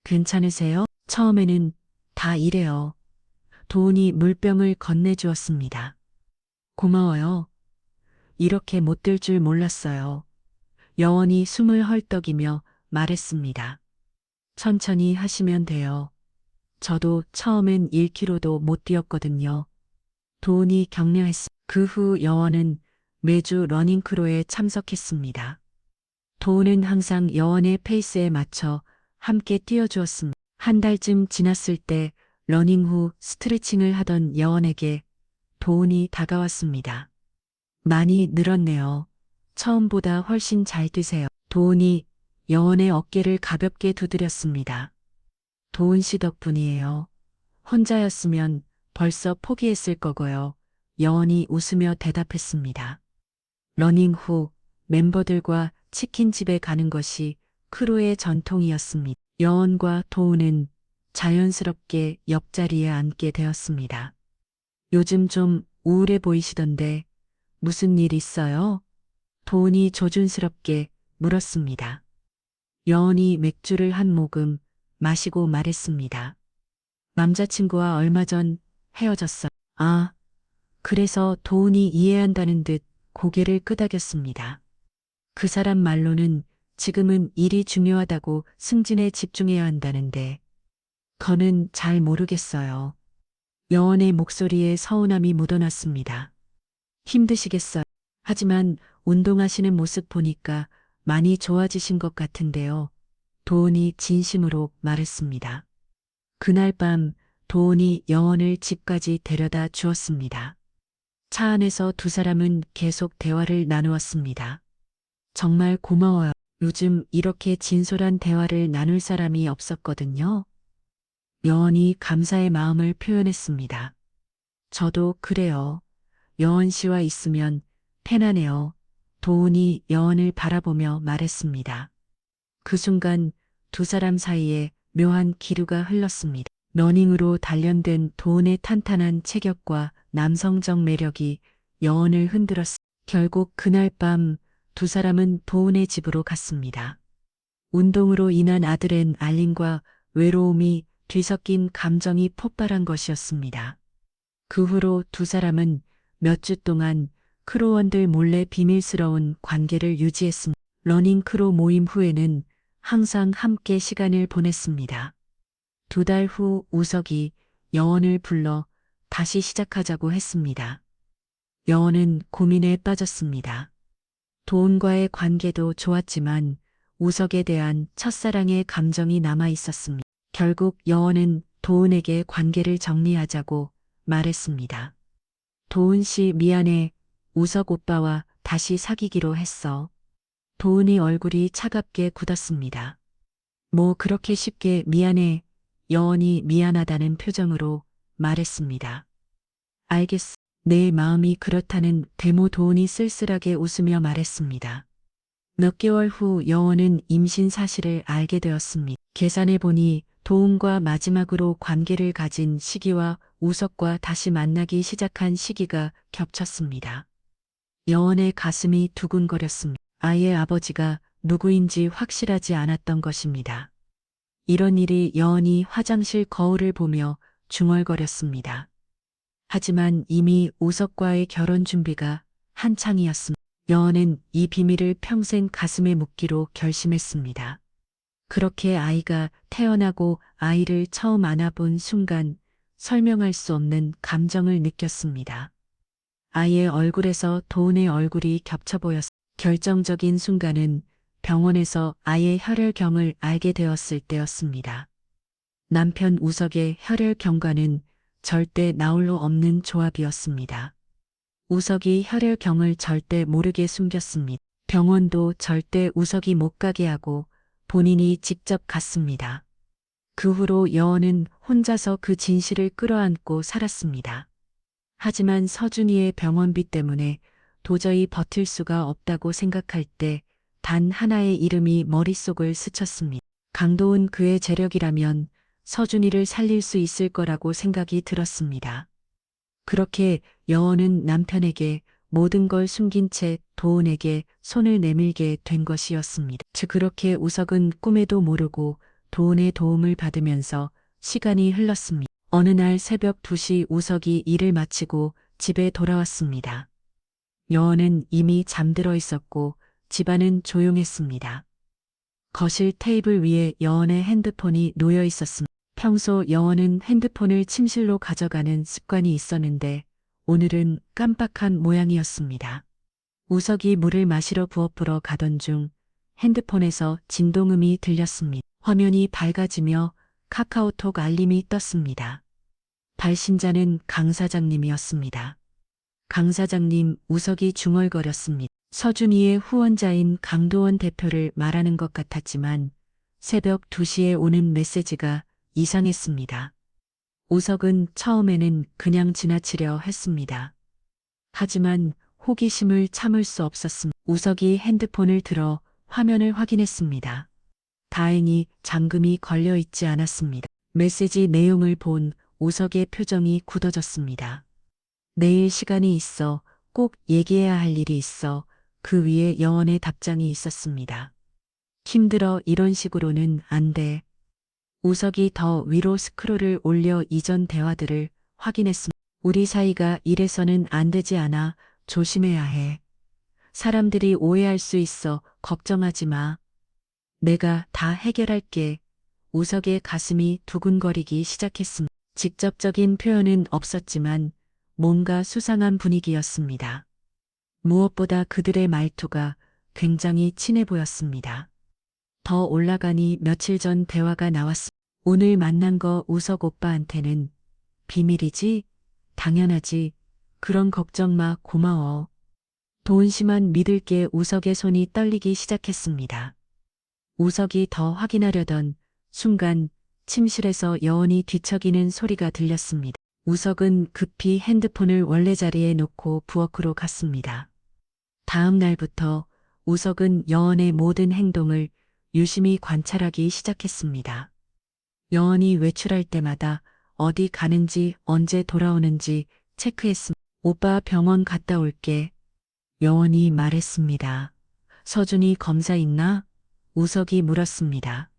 괜찮으세요? 처음에는 다 이래요. 도훈이 물병을 건네주었습니다. 고마워요. 이렇게 못 들 줄 몰랐어요. 여원이 숨을 헐떡이며 말했습니다. 천천히 하시면 돼요. 저도 처음엔 1km도 못 뛰었거든요. 도훈이 격려했습니다. 그 후 여원은 매주 러닝크루에 참석했습니다. 도우는 항상 여원의 페이스에 맞춰 함께 뛰어주었습니다. 한 달쯤 지났을 때 러닝 후 스트레칭을 하던 여원에게 도운이 다가왔습니다. 많이 늘었네요. 처음보다 훨씬 잘 뛰세요. 도운이 여원의 어깨를 가볍게 두드렸습니다. 도운 씨 덕분이에요. 혼자였으면 벌써 포기했을 거고요. 여원이 웃으며 대답했습니다. 러닝 후 멤버들과 치킨집에 가는 것이 크루의 전통이었습니다. 여원과 도운은 자연스럽게 옆자리에 앉게 되었습니다. 요즘 좀 우울해 보이시던데 무슨 일 있어요? 도운이 조준스럽게 물었습니다. 여원이 맥주를 한 모금 마시고 말했습니다. 남자친구와 얼마 전 헤어졌어. 아, 그래서 도운이 이해한다는 듯 고개를 끄덕였습니다. 그 사람 말로는 지금은 일이 중요하다고 승진에 집중해야 한다는데, 저는 잘 모르겠어요. 여원의 목소리에 서운함이 묻어났습니다. 힘드시겠어요. 하지만 운동하시는 모습 보니까 많이 좋아지신 것 같은데요. 도운이 진심으로 말했습니다. 그날 밤 도운이 여원을 집까지 데려다 주었습니다. 차 안에서 두 사람은 계속 대화를 나누었습니다. 정말 고마워요. 요즘 이렇게 진솔한 대화를 나눌 사람이 없었거든요. 여원이 감사의 마음을 표현했습니다. 저도 그래요. 여원 씨와 있으면 편하네요. 도운이 여원을 바라보며 말했습니다. 그 순간 두 사람 사이에 묘한 기류가 흘렀습니다. 러닝으로 단련된 도운의 탄탄한 체격과 남성적 매력이 여원을 흔들었습니다. 결국 그날 밤 두 사람은 도운의 집으로 갔습니다. 운동으로 인한 아들엔 알림과 외로움이 뒤섞인 감정이 폭발한 것이었습니다. 그 후로 두 사람은 몇 주 동안 크루원들 몰래 비밀스러운 관계를 유지했습니다. 러닝 크루 모임 후에는 항상 함께 시간을 보냈습니다. 2달 후 우석이 여원을 불러 다시 시작하자고 했습니다. 여원은 고민에 빠졌습니다. 도운과의 관계도 좋았지만 우석에 대한 첫사랑의 감정이 남아 있었습니다. 결국 여원은 도운에게 관계를 정리하자고 말했습니다. 도운 씨 미안해. 우석 오빠와 다시 사귀기로 했어. 도운이 얼굴이 차갑게 굳었습니다. 뭐 그렇게 쉽게 미안해. 여원이 미안하다는 표정으로 말했습니다. 알겠어. 내 마음이 그렇다는 데모. 도운이 쓸쓸하게 웃으며 말했습니다. 몇 개월 후 여원은 임신 사실을 알게 되었습니다. 계산해보니 도운과 마지막으로 관계를 가진 시기와 우석과 다시 만나기 시작한 시기가 겹쳤습니다. 여원의 가슴이 두근거렸습니다. 아이의 아버지가 누구인지 확실하지 않았던 것입니다. 이런 일이 여원이 화장실 거울을 보며 중얼거렸습니다. 하지만 이미 우석과의 결혼 준비가 한창이었습니다. 여원은 이 비밀을 평생 가슴에 묻기로 결심했습니다. 그렇게 아이가 태어나고 아이를 처음 안아본 순간 설명할 수 없는 감정을 느꼈습니다. 아이의 얼굴에서 도운의 얼굴이 겹쳐 보였습니다. 결정적인 순간은 병원에서 아이의 혈혈경을 알게 되었을 때였습니다. 남편 우석의 혈혈경과는 절대 나올 수 없는 조합이었습니다. 우석이 혈혈경을 절대 모르게 숨겼습니다. 병원도 절대 우석이 못 가게 하고 본인이 직접 갔습니다. 그 후로 여원은 혼자서 그 진실을 끌어안고 살았습니다. 하지만 서준이의 병원비 때문에 도저히 버틸 수가 없다고 생각할 때 단 하나의 이름이 머릿속을 스쳤습니다. 강도은 그의 재력이라면 서준이를 살릴 수 있을 거라고 생각이 들었습니다. 그렇게 여원은 남편에게 모든 걸 숨긴 채 도운에게 손을 내밀게 된 것이었습니다. 그렇게 우석은 꿈에도 모르고 도운의 도움을 받으면서 시간이 흘렀습니다. 어느 날 새벽 2시 우석이 일을 마치고 집에 돌아왔습니다. 여원은 이미 잠들어 있었고 집안은 조용했습니다. 거실 테이블 위에 여원의 핸드폰이 놓여 있었습니다. 평소 여원은 핸드폰을 침실로 가져가는 습관이 있었는데 오늘은 깜빡한 모양이었습니다. 우석이 물을 마시러 부엌으로 가던 중 핸드폰에서 진동음이 들렸습니다. 화면이 밝아지며 카카오톡 알림이 떴습니다. 발신자는 강 사장님이었습니다. 강 사장님, 우석이 중얼거렸습니다. 서준이의 후원자인 강도원 대표를 말하는 것 같았지만 새벽 2시에 오는 메시지가 이상했습니다. 우석은 처음에는 그냥 지나치려 했습니다. 하지만 호기심을 참을 수 없었습니다. 우석이 핸드폰을 들어 화면을 확인했습니다. 다행히 잠금이 걸려 있지 않았습니다. 메시지 내용을 본 우석의 표정이 굳어졌습니다. 내일 시간이 있어 꼭 얘기해야 할 일이 있어 그 위에 여원의 답장이 있었습니다. 힘들어 이런 식으로는 안 돼. 우석이 더 위로 스크롤을 올려 이전 대화들을 확인했습니다. 우리 사이가 이래서는 안 되지 않아. 조심해야 해. 사람들이 오해할 수 있어. 걱정하지 마. 내가 다 해결할게. 우석의 가슴이 두근거리기 시작했습니다. 직접적인 표현은 없었지만 뭔가 수상한 분위기였습니다. 무엇보다 그들의 말투가 굉장히 친해 보였습니다. 더 올라가니 며칠 전 대화가 나왔습니다. 오늘 만난 거 우석 오빠한테는 비밀이지? 당연하지. 그런 걱정 마. 고마워. 도은 씨만 믿을게. 우석의 손이 떨리기 시작했습니다. 우석이 더 확인하려던 순간 침실에서 여원이 뒤척이는 소리가 들렸습니다. 우석은 급히 핸드폰을 원래 자리에 놓고 부엌으로 갔습니다. 다음 날부터 우석은 여원의 모든 행동을 유심히 관찰하기 시작했습니다. 여원이 외출할 때마다 어디 가는지 언제 돌아오는지 체크했습니다. 오빠 병원 갔다 올게. 여원이 말했습니다. 서준이 검사 있나? 우석이 물었습니다.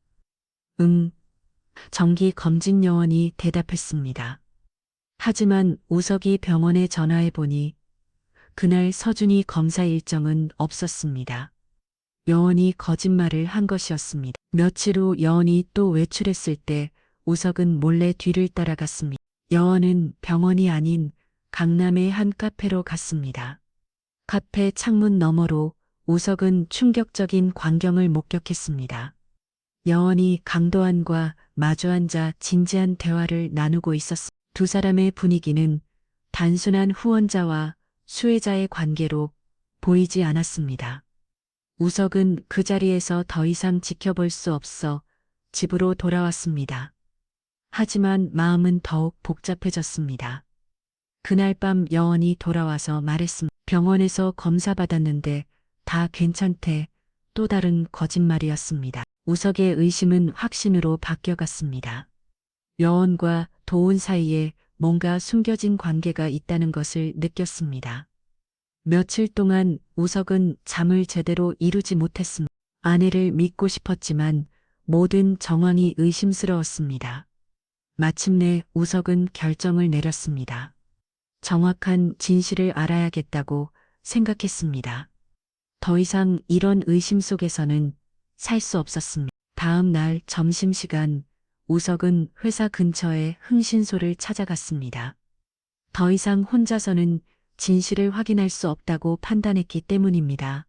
응. 정기 검진 여원이 대답했습니다. 하지만 우석이 병원에 전화해 보니 그날 서준이 검사 일정은 없었습니다. 여원이 거짓말을 한 것이었습니다. 며칠 후 여원이 또 외출했을 때 우석은 몰래 뒤를 따라갔습니다. 여원은 병원이 아닌 강남의 한 카페로 갔습니다. 카페 창문 너머로 우석은 충격적인 광경을 목격했습니다. 여원이 강도환과 마주 앉아 진지한 대화를 나누고 있었습니다. 두 사람의 분위기는 단순한 후원자와 수혜자의 관계로 보이지 않았습니다. 우석은 그 자리에서 더 이상 지켜볼 수 없어 집으로 돌아왔습니다. 하지만 마음은 더욱 복잡해졌습니다. 그날 밤 여원이 돌아와서 말했습니다. 병원에서 검사 받았는데 다 괜찮대. 또 다른 거짓말이었습니다. 우석의 의심은 확신으로 바뀌어갔습니다. 여원과 도훈 사이에 뭔가 숨겨진 관계가 있다는 것을 느꼈습니다. 며칠 동안 우석은 잠을 제대로 이루지 못했습니다. 아내를 믿고 싶었지만 모든 정황이 의심스러웠습니다. 마침내 우석은 결정을 내렸습니다. 정확한 진실을 알아야겠다고 생각했습니다. 더 이상 이런 의심 속에서는 살 수 없었습니다. 다음 날 점심시간 우석은 회사 근처의 흥신소를 찾아갔습니다. 더 이상 혼자서는 진실을 확인할 수 없다고 판단했기 때문입니다.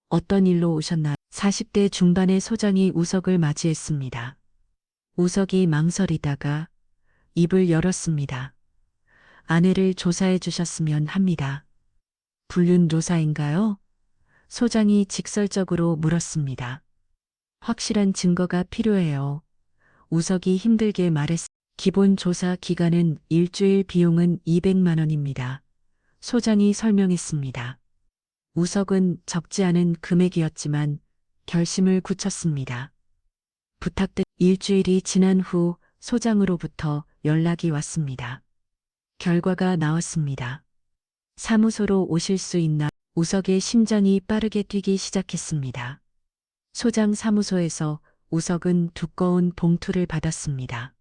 어떤 일로 오셨나요? 40대 중반의 소장이 우석을 맞이했습니다. 우석이 망설이다가 입을 열었습니다. 아내를 조사해 주셨으면 합니다. 불륜노사인가요? 소장이 직설적으로 물었습니다. 확실한 증거가 필요해요. 우석이 힘들게 말했습니다. 기본 조사 기간은 일주일, 비용은 200만 원입니다. 소장이 설명했습니다. 우석은 적지 않은 금액이었지만 결심을 굳혔습니다. 부탁드린 일주일이 지난 후 소장으로부터 연락이 왔습니다. 결과가 나왔습니다. 사무소로 오실 수 있나? 우석의 심장이 빠르게 뛰기 시작했습니다. 소장 사무소에서 우석은 두꺼운 봉투를 받았습니다.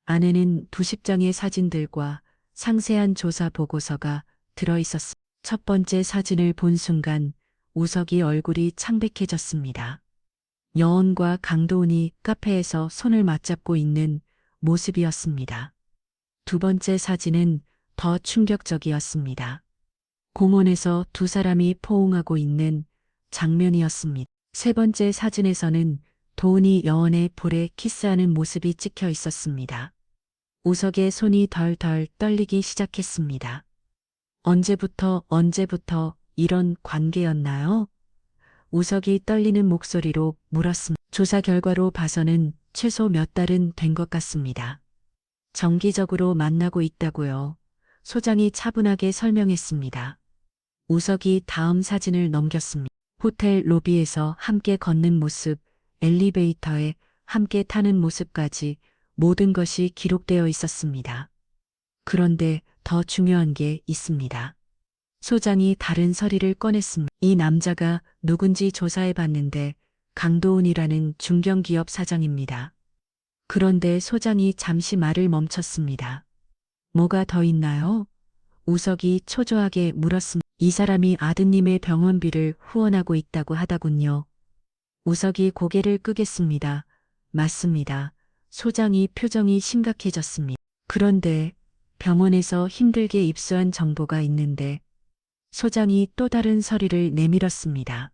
안에는 수십 장의 사진들과 상세한 조사 보고서가 들어있었습니다. 첫 번째 사진을 본 순간 우석이 얼굴이 창백해졌습니다. 여원과 강도훈이 카페에서 손을 맞잡고 있는 모습이었습니다. 두 번째 사진은 더 충격적이었습니다. 공원에서 두 사람이 포옹하고 있는 장면이었습니다. 세 번째 사진에서는 도훈이 여원의 볼에 키스하는 모습이 찍혀 있었습니다. 우석의 손이 덜덜 떨리기 시작했습니다. 언제부터 이런 관계였나요? 우석이 떨리는 목소리로 물었습니다. 조사 결과로 봐서는 최소 몇 달은 된 것 같습니다. 정기적으로 만나고 있다고요. 소장이 차분하게 설명했습니다. 우석이 다음 사진을 넘겼습니다. 호텔 로비에서 함께 걷는 모습, 엘리베이터에 함께 타는 모습까지 모든 것이 기록되어 있었습니다. 그런데 더 중요한 게 있습니다. 소장이 다른 서리를 꺼냈습니다. 이 남자가 누군지 조사해 봤는데 강도훈이라는 중견기업 사장입니다. 그런데 소장이 잠시 말을 멈췄습니다. 뭐가 더 있나요? 우석이 초조하게 물었습니다. 이 사람이 아드님의 병원비를 후원하고 있다고 하다군요. 우석이 고개를 끄겠습니다. 맞습니다. 소장이 표정이 심각해졌습니다. 그런데 병원에서 힘들게 입수한 정보가 있는데 소장이 또 다른 서리를 내밀었습니다.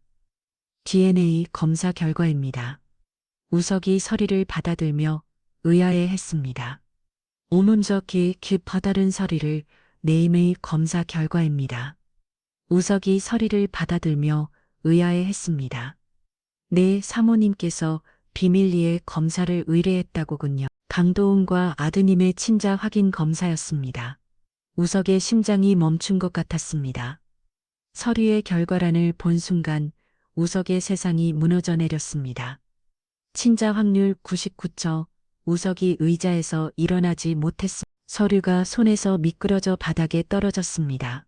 DNA 검사 결과입니다. 우석이 서리를 받아들며 의아해했습니다. 오문적이 깊어다른 서리를 네임의 검사 결과입니다. 우석이 서리를 받아들며 의아해했습니다. 네, 사모님께서 비밀리에 검사를 의뢰했다고군요. 강도훈과 아드님의 친자 확인 검사였습니다. 우석의 심장이 멈춘 것 같았습니다. 서류의 결과란을 본 순간 우석의 세상이 무너져 내렸습니다. 친자 확률 99%, 우석이 의자에서 일어나지 못했습니다. 서류가 손에서 미끄러져 바닥에 떨어졌습니다.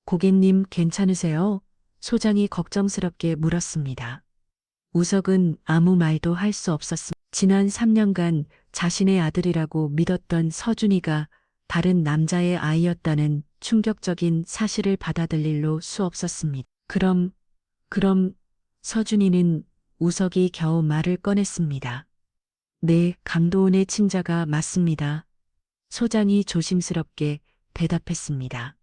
고객님 괜찮으세요? 소장이 걱정스럽게 물었습니다. 우석은 아무 말도 할 수 없었습니다. 지난 3년간 자신의 아들이라고 믿었던 서준이가 다른 남자의 아이였다는 충격적인 사실을 받아들일 수 없었습니다. 그럼 서준이는 우석이 겨우 말을 꺼냈습니다. 네, 강도훈의 친자가 맞습니다. 소장이 조심스럽게 대답했습니다.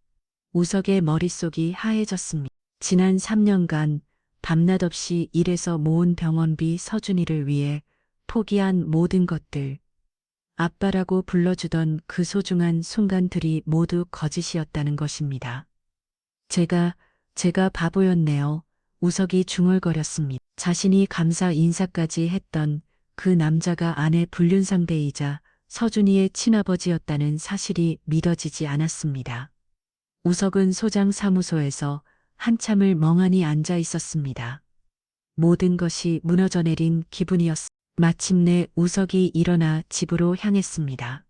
우석의 머릿속이 하얘졌습니다. 지난 3년간 밤낮 없이 일해서 모은 병원비 서준이를 위해 포기한 모든 것들, 아빠라고 불러주던 그 소중한 순간들이 모두 거짓이었다는 것입니다. 제가 바보였네요. 우석이 중얼거렸습니다. 자신이 감사 인사까지 했던 그 남자가 아내 불륜 상대이자 서준이의 친아버지였다는 사실이 믿어지지 않았습니다. 우석은 소장 사무소에서 한참을 멍하니 앉아 있었습니다. 모든 것이 무너져 내린 기분이었습니다. 마침내 우석이 일어나 집으로 향했습니다.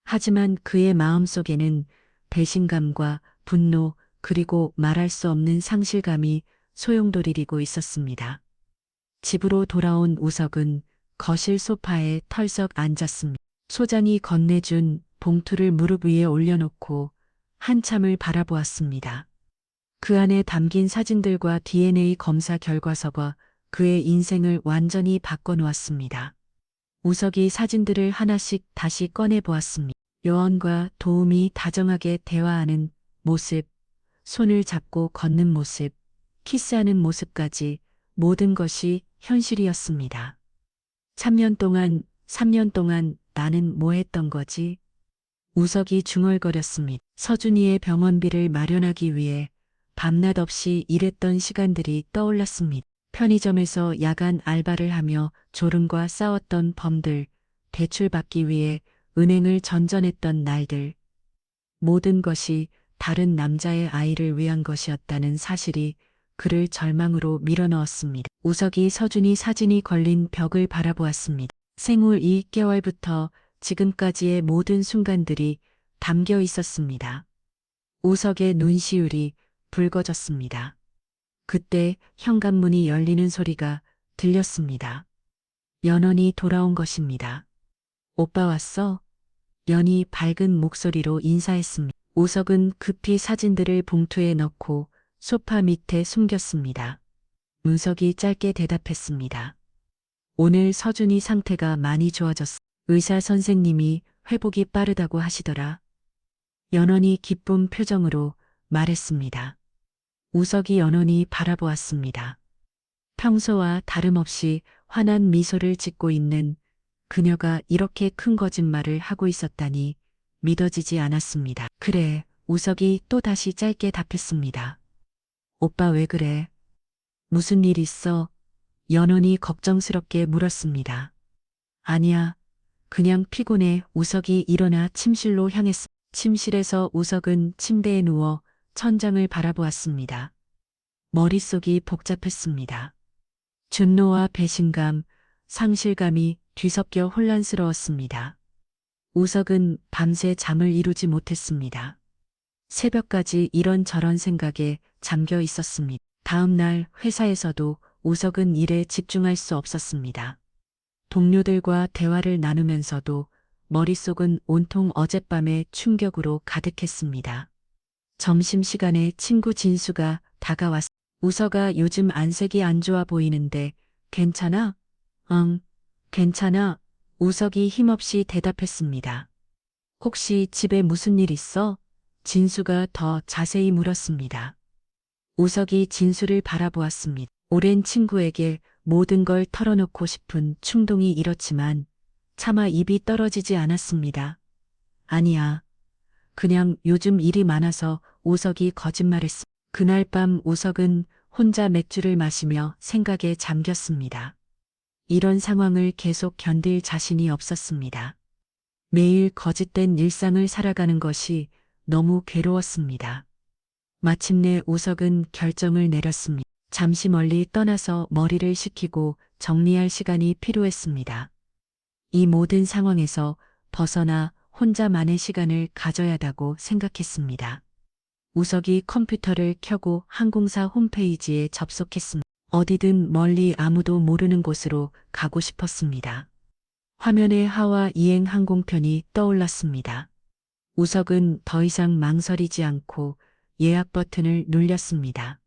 하지만 그의 마음속에는 배신감과 분노 그리고 말할 수 없는 상실감이 소용돌이리고 있었습니다. 집으로 돌아온 우석은 거실 소파에 털썩 앉았습니다. 소장이 건네준 봉투를 무릎 위에 올려놓고 한참을 바라보았습니다. 그 안에 담긴 사진들과 DNA 검사 결과서가 그의 인생을 완전히 바꿔놓았습니다. 우석이 사진들을 하나씩 다시 꺼내보았습니다. 여원과 도움이 다정하게 대화하는 모습, 손을 잡고 걷는 모습, 키스하는 모습까지 모든 것이 현실이었습니다. 3년 동안 나는 뭐 했던 거지? 우석이 중얼거렸습니다. 서준이의 병원비를 마련하기 위해 밤낮 없이 일했던 시간들이 떠올랐습니다. 편의점에서 야간 알바를 하며 졸음과 싸웠던 범들, 대출받기 위해 은행을 전전했던 날들. 모든 것이 다른 남자의 아이를 위한 것이었다는 사실이 그를 절망으로 밀어넣었습니다. 우석이 서준이 사진이 걸린 벽을 바라보았습니다. 생후 2개월부터 지금까지의 모든 순간들이 담겨 있었습니다. 우석의 눈시울이 붉어졌습니다. 그때 현관문이 열리는 소리가 들렸습니다. 연원이 돌아온 것입니다. 오빠 왔어? 연이 밝은 목소리로 인사했습니다. 우석은 급히 사진들을 봉투에 넣고 소파 밑에 숨겼습니다. 문석이 짧게 대답했습니다. 오늘 서준이 상태가 많이 좋아졌어. 의사 선생님이 회복이 빠르다고 하시더라. 연원이 기쁜 표정으로 말했습니다. 우석이 연원이 바라보았습니다. 평소와 다름없이 환한 미소를 짓고 있는 그녀가 이렇게 큰 거짓말을 하고 있었다니 믿어지지 않았습니다. 그래, 우석이 또 다시 짧게 답했습니다. 오빠 왜 그래? 무슨 일 있어? 연원이 걱정스럽게 물었습니다. 아니야, 그냥 피곤해. 우석이 일어나 침실로 향했습니다. 침실에서 우석은 침대에 누워 천장을 바라보았습니다. 머릿속이 복잡했습니다. 분노와 배신감, 상실감이 뒤섞여 혼란스러웠습니다. 우석은 밤새 잠을 이루지 못했습니다. 새벽까지 이런저런 생각에 잠겨 있었습니다. 다음 날 회사에서도 우석은 일에 집중할 수 없었습니다. 동료들과 대화를 나누면서도 머릿속은 온통 어젯밤의 충격으로 가득했습니다. 점심시간에 친구 진수가 다가왔습니다. 우석아, 요즘 안색이 안 좋아 보이는데 괜찮아? 응, 괜찮아. 우석이 힘없이 대답했습니다. 혹시 집에 무슨 일 있어? 진수가 더 자세히 물었습니다. 우석이 진수를 바라보았습니다. 오랜 친구에게 모든 걸 털어놓고 싶은 충동이 일었지만 차마 입이 떨어지지 않았습니다. 아니야. 그냥 요즘 일이 많아서. 우석이 거짓말했습니다. 그날 밤 우석은 혼자 맥주를 마시며 생각에 잠겼습니다. 이런 상황을 계속 견딜 자신이 없었습니다. 매일 거짓된 일상을 살아가는 것이 너무 괴로웠습니다. 마침내 우석은 결정을 내렸습니다. 잠시 멀리 떠나서 머리를 식히고 정리할 시간이 필요했습니다. 이 모든 상황에서 벗어나 혼자만의 시간을 가져야 한다고 생각했습니다. 우석이 컴퓨터를 켜고 항공사 홈페이지에 접속했습니다. 어디든 멀리 아무도 모르는 곳으로 가고 싶었습니다. 화면에 하와 이행 항공편이 떠올랐습니다. 우석은 더 이상 망설이지 않고 예약 버튼을 눌렸습니다.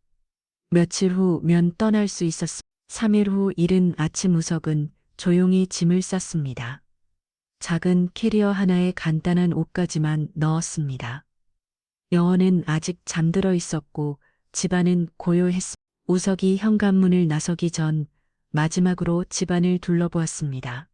며칠 후면 떠날 수 있었습니다. 3일 후 이른 아침 우석은 조용히 짐을 쌌습니다. 작은 캐리어 하나에 간단한 옷까지만 넣었습니다. 여원은 아직 잠들어 있었고 집안은 고요했습니다. 우석이 현관문을 나서기 전 마지막으로 집안을 둘러보았습니다.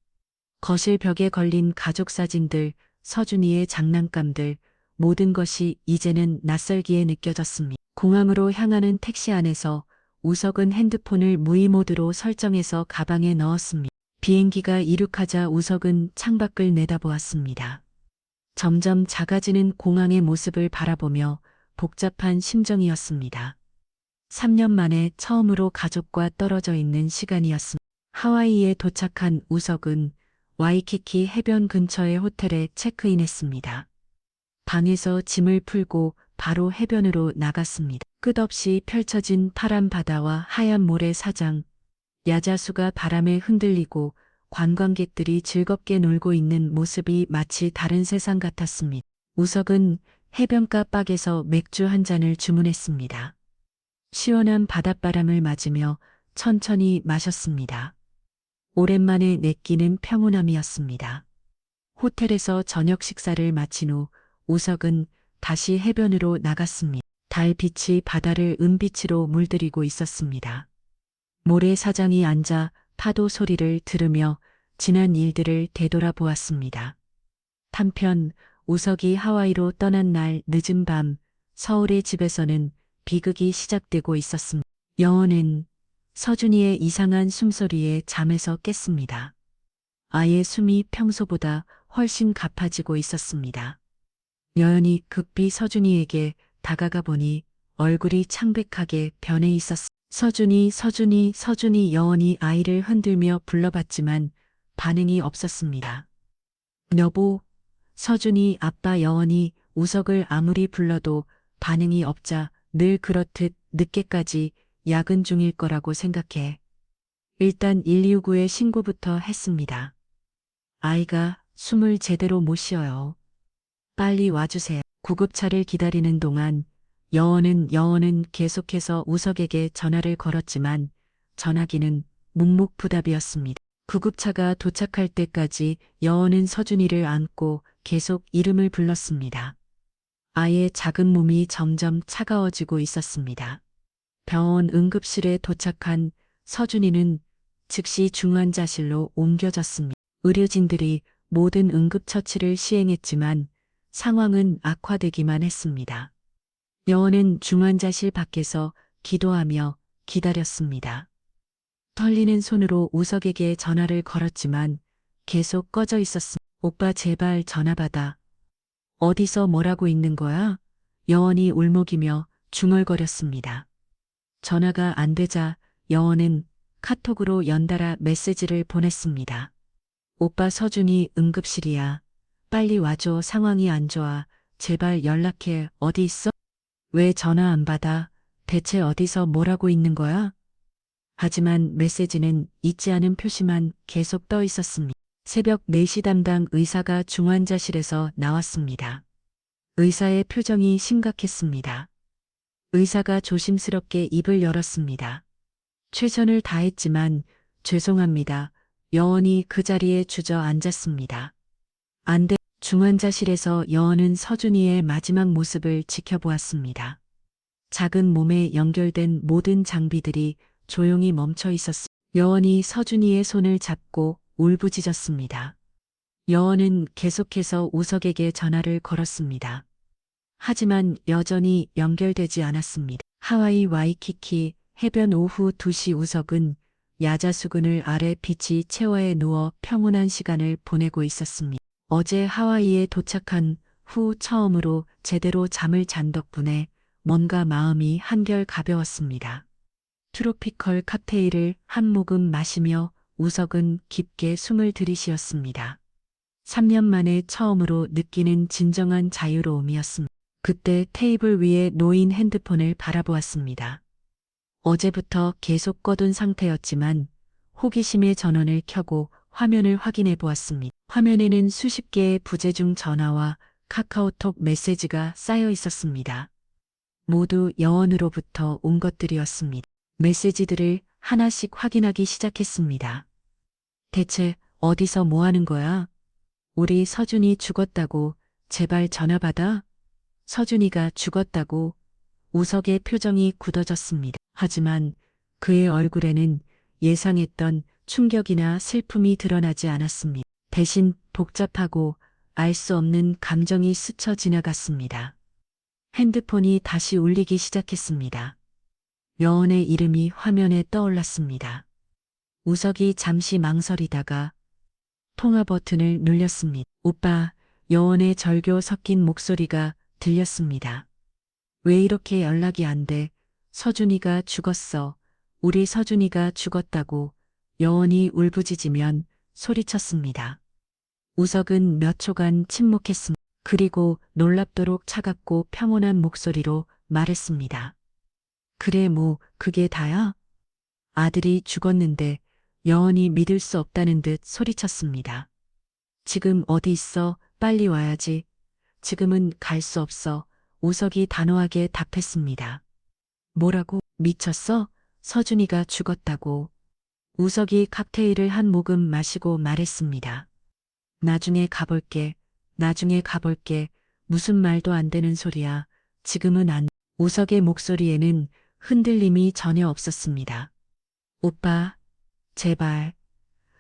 거실 벽에 걸린 가족 사진들, 서준이의 장난감들, 모든 것이 이제는 낯설기에 느껴졌습니다. 공항으로 향하는 택시 안에서 우석은 핸드폰을 무위 모드로 설정해서 가방에 넣었습니다. 비행기가 이륙하자 우석은 창밖을 내다보았습니다. 점점 작아지는 공항의 모습을 바라보며 복잡한 심정이었습니다. 3년 만에 처음으로 가족과 떨어져 있는 시간이었습니다. 하와이에 도착한 우석은 와이키키 해변 근처의 호텔에 체크인했습니다. 방에서 짐을 풀고 바로 해변으로 나갔습니다. 끝없이 펼쳐진 파란 바다와 하얀 모래사장, 야자수가 바람에 흔들리고 관광객들이 즐겁게 놀고 있는 모습이 마치 다른 세상 같았습니다. 우석은 해변가 바에서 맥주 한 잔을 주문했습니다. 시원한 바닷바람을 맞으며 천천히 마셨습니다. 오랜만에 느끼는 평온함이었습니다. 호텔에서 저녁 식사를 마친 후 우석은 다시 해변으로 나갔습니다. 달빛이 바다를 은빛으로 물들이고 있었습니다. 모래사장이 앉아 파도 소리를 들으며 지난 일들을 되돌아보았습니다. 한편 우석이 하와이로 떠난 날 늦은 밤 서울의 집에서는 비극이 시작되고 있었습니다. 여원은 서준이의 이상한 숨소리에 잠에서 깼습니다. 아이의 숨이 평소보다 훨씬 가파지고 있었습니다. 여연이 급히 서준이에게 다가가 보니 얼굴이 창백하게 변해 있었습니다. 서준이 여원이 아이를 흔들며 불러봤지만 반응이 없었습니다. 여보, 서준이 아빠. 여원이 우석을 아무리 불러도 반응이 없자 늘 그렇듯 늦게까지 야근 중일 거라고 생각해. 일단 119에 신고부터 했습니다. 아이가 숨을 제대로 못 쉬어요. 빨리 와주세요. 구급차를 기다리는 동안 여원은 계속해서 우석에게 전화를 걸었지만 전화기는 묵묵부답이었습니다. 구급차가 도착할 때까지 여원은 서준이를 안고 계속 이름을 불렀습니다. 아이의 작은 몸이 점점 차가워지고 있었습니다. 병원 응급실에 도착한 서준이는 즉시 중환자실로 옮겨졌습니다. 의료진들이 모든 응급처치를 시행했지만 상황은 악화되기만 했습니다. 여원은 중환자실 밖에서 기도하며 기다렸습니다. 떨리는 손으로 우석에게 전화를 걸었지만 계속 꺼져 있었습니다. 오빠 제발 전화 받아. 어디서 뭐라고 있는 거야? 여원이 울먹이며 중얼거렸습니다. 전화가 안 되자 여원은 카톡으로 연달아 메시지를 보냈습니다. 오빠 서준이 응급실이야. 빨리 와줘. 상황이 안 좋아. 제발 연락해. 어디 있어? 왜 전화 안 받아? 대체 어디서 뭐라고 있는 거야? 하지만 메시지는 잊지 않은 표시만 계속 떠 있었습니다. 새벽 4시 담당 의사가 중환자실에서 나왔습니다. 의사의 표정이 심각했습니다. 의사가 조심스럽게 입을 열었습니다. 최선을 다했지만 죄송합니다. 여원이 그 자리에 주저앉았습니다. 안 돼. 중환자실에서 여원은 서준이의 마지막 모습을 지켜보았습니다. 작은 몸에 연결된 모든 장비들이 조용히 멈춰 있었습니다. 여원이 서준이의 손을 잡고 울부짖었습니다. 여원은 계속해서 우석에게 전화를 걸었습니다. 하지만 여전히 연결되지 않았습니다. 하와이 와이키키 해변 오후 2시 우석은 야자수근을 아래 비치 채워에 누워 평온한 시간을 보내고 있었습니다. 어제 하와이에 도착한 후 처음으로 제대로 잠을 잔 덕분에 뭔가 마음이 한결 가벼웠습니다. 트로피컬 칵테일을 한 모금 마시며 우석은 깊게 숨을 들이쉬었습니다. 3년 만에 처음으로 느끼는 진정한 자유로움이었습니다. 그때 테이블 위에 놓인 핸드폰을 바라보았습니다. 어제부터 계속 꺼둔 상태였지만 호기심에 전원을 켜고 화면을 확인해 보았습니다. 화면에는 수십 개의 부재중 전화와 카카오톡 메시지가 쌓여 있었습니다. 모두 여원으로부터 온 것들이었습니다. 메시지들을 하나씩 확인하기 시작했습니다. 대체 어디서 뭐 하는 거야? 우리 서준이 죽었다고. 제발 전화 받아. 서준이가 죽었다고. 우석의 표정이 굳어졌습니다. 하지만 그의 얼굴에는 예상했던 충격이나 슬픔이 드러나지 않았습니다. 대신 복잡하고 알 수 없는 감정이 스쳐 지나갔습니다. 핸드폰이 다시 울리기 시작했습니다. 여원의 이름이 화면에 떠올랐습니다. 우석이 잠시 망설이다가 통화 버튼을 눌렸습니다. 오빠, 여원의 절교 섞인 목소리가 들렸습니다. 왜 이렇게 연락이 안 돼? 서준이가 죽었어. 우리 서준이가 죽었다고. 여원이 울부짖으면 소리쳤습니다. 우석은 몇 초간 침묵했습니다. 그리고 놀랍도록 차갑고 평온한 목소리로 말했습니다. 그래 뭐 그게 다야? 아들이 죽었는데 여원이 믿을 수 없다는 듯 소리쳤습니다. 지금 어디 있어? 빨리 와야지. 지금은 갈 수 없어. 우석이 단호하게 답했습니다. 뭐라고? 미쳤어? 서준이가 죽었다고. 우석이 칵테일을 한 모금 마시고 말했습니다. 나중에 가볼게. 나중에 가볼게. 무슨 말도 안 되는 소리야. 지금은 안. 우석의 목소리에는 흔들림이 전혀 없었습니다. 오빠, 제발,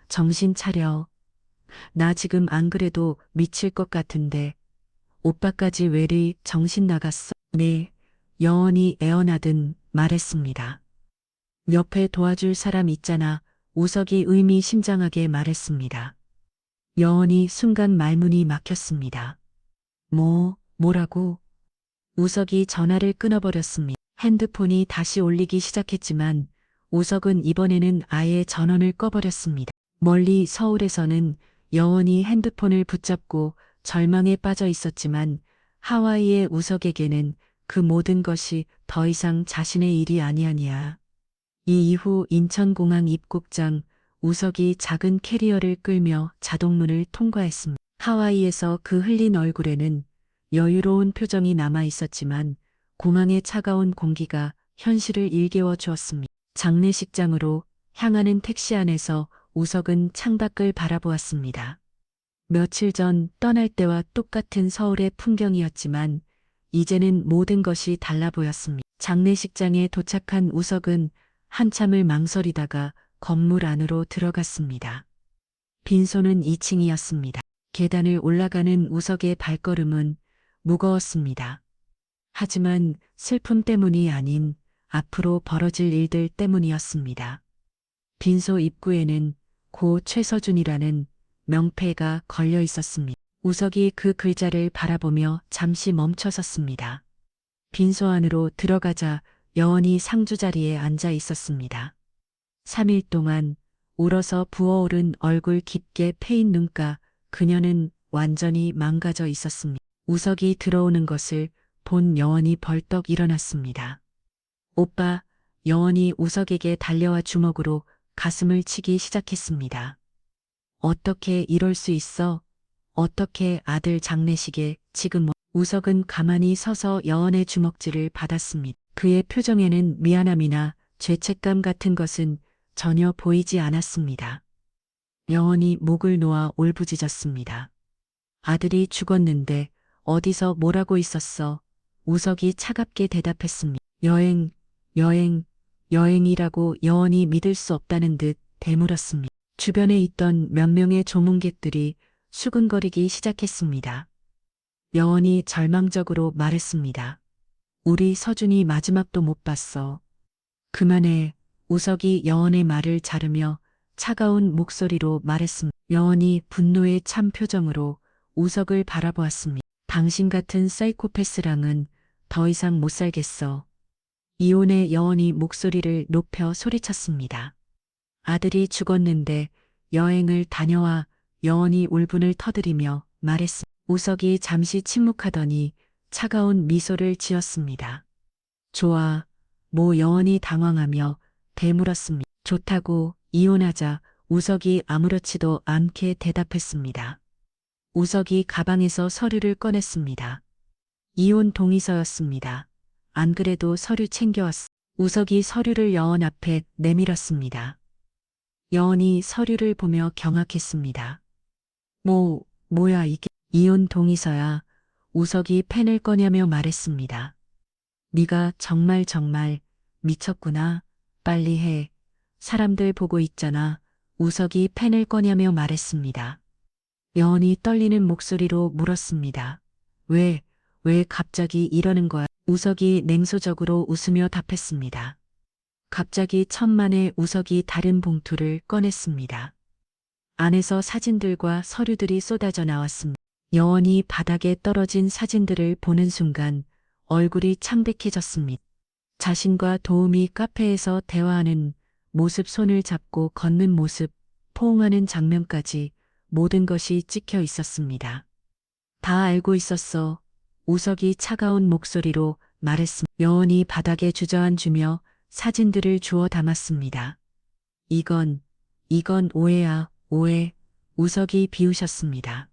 정신 차려. 나 지금 안 그래도 미칠 것 같은데. 오빠까지 왜리 정신 나갔어? 네, 여원이 애원하듯 말했습니다. 옆에 도와줄 사람 있잖아. 우석이 의미심장하게 말했습니다. 여원이 순간 말문이 막혔습니다. 뭐라고? 우석이 전화를 끊어버렸습니다. 핸드폰이 다시 울리기 시작했지만 우석은 이번에는 아예 전원을 꺼버렸습니다. 멀리 서울에서는 여원이 핸드폰을 붙잡고 절망에 빠져 있었지만 하와이의 우석에게는 그 모든 것이 더 이상 자신의 일이 아니야. 이 이후 인천공항 입국장 우석이 작은 캐리어를 끌며 자동문을 통과했습니다. 하와이에서 그 흘린 얼굴에는 여유로운 표정이 남아 있었지만 공항의 차가운 공기가 현실을 일깨워 주었습니다. 장례식장으로 향하는 택시 안에서 우석은 창밖을 바라보았습니다. 며칠 전 떠날 때와 똑같은 서울의 풍경이었지만 이제는 모든 것이 달라 보였습니다. 장례식장에 도착한 우석은 한참을 망설이다가 건물 안으로 들어갔습니다. 빈소는 2층이었습니다. 계단을 올라가는 우석의 발걸음은 무거웠습니다. 하지만 슬픔 때문이 아닌 앞으로 벌어질 일들 때문이었습니다. 빈소 입구에는 고 최서준이라는 명패가 걸려 있었습니다. 우석이 그 글자를 바라보며 잠시 멈춰섰습니다. 빈소 안으로 들어가자 여원이 상주 자리에 앉아 있었습니다. 3일 동안 울어서 부어오른 얼굴 깊게 패인 눈가 그녀는 완전히 망가져 있었습니다. 우석이 들어오는 것을 본 여원이 벌떡 일어났습니다. 오빠, 여원이 우석에게 달려와 주먹으로 가슴을 치기 시작했습니다. 어떻게 이럴 수 있어? 어떻게 아들 장례식에 지금 우석은 가만히 서서 여원의 주먹질을 받았습니다. 그의 표정에는 미안함이나 죄책감 같은 것은 전혀 보이지 않았습니다. 여원이 목을 놓아 울부짖었습니다. 아들이 죽었는데 어디서 뭐라고 있었어? 우석이 차갑게 대답했습니다. 여행이라고 여원이 믿을 수 없다는 듯 되물었습니다. 주변에 있던 몇 명의 조문객들이 수근거리기 시작했습니다. 여원이 절망적으로 말했습니다. 우리 서준이 마지막도 못 봤어. 그만해. 우석이 여원의 말을 자르며 차가운 목소리로 말했습니다. 여원이 분노에 찬 표정으로 우석을 바라보았습니다. 당신 같은 사이코패스랑은 더 이상 못 살겠어. 이혼의 여원이 목소리를 높여 소리쳤습니다. 아들이 죽었는데 여행을 다녀와. 여원이 울분을 터뜨리며 말했습니다. 우석이 잠시 침묵하더니 차가운 미소를 지었습니다. 좋아. 모 여원이 당황하며 되물었습니다. 좋다고. 이혼하자. 우석이 아무렇지도 않게 대답했습니다. 우석이 가방에서 서류를 꺼냈습니다. 이혼 동의서였습니다. 안 그래도 서류 챙겨왔어. 우석이 서류를 여원 앞에 내밀었습니다. 여원이 서류를 보며 경악했습니다. 뭐야 이게. 이혼 동의서야. 우석이 펜을 꺼내며 말했습니다. 네가 정말 미쳤구나. 빨리 해. 사람들 보고 있잖아. 우석이 펜을 꺼내며 말했습니다. 여원이 떨리는 목소리로 물었습니다. 왜 갑자기 이러는 거야? 우석이 냉소적으로 웃으며 답했습니다. 갑자기 천만에 우석이 다른 봉투를 꺼냈습니다. 안에서 사진들과 서류들이 쏟아져 나왔습니다. 여원이 바닥에 떨어진 사진들을 보는 순간 얼굴이 창백해졌습니다. 자신과 도우미 카페에서 대화하는 모습, 손을 잡고 걷는 모습, 포옹하는 장면까지 모든 것이 찍혀 있었습니다. 다 알고 있었어. 우석이 차가운 목소리로 말했습니다. 여원이 바닥에 주저앉으며 사진들을 주워 담았습니다. 이건 오해야, 오해. 우석이 비우셨습니다.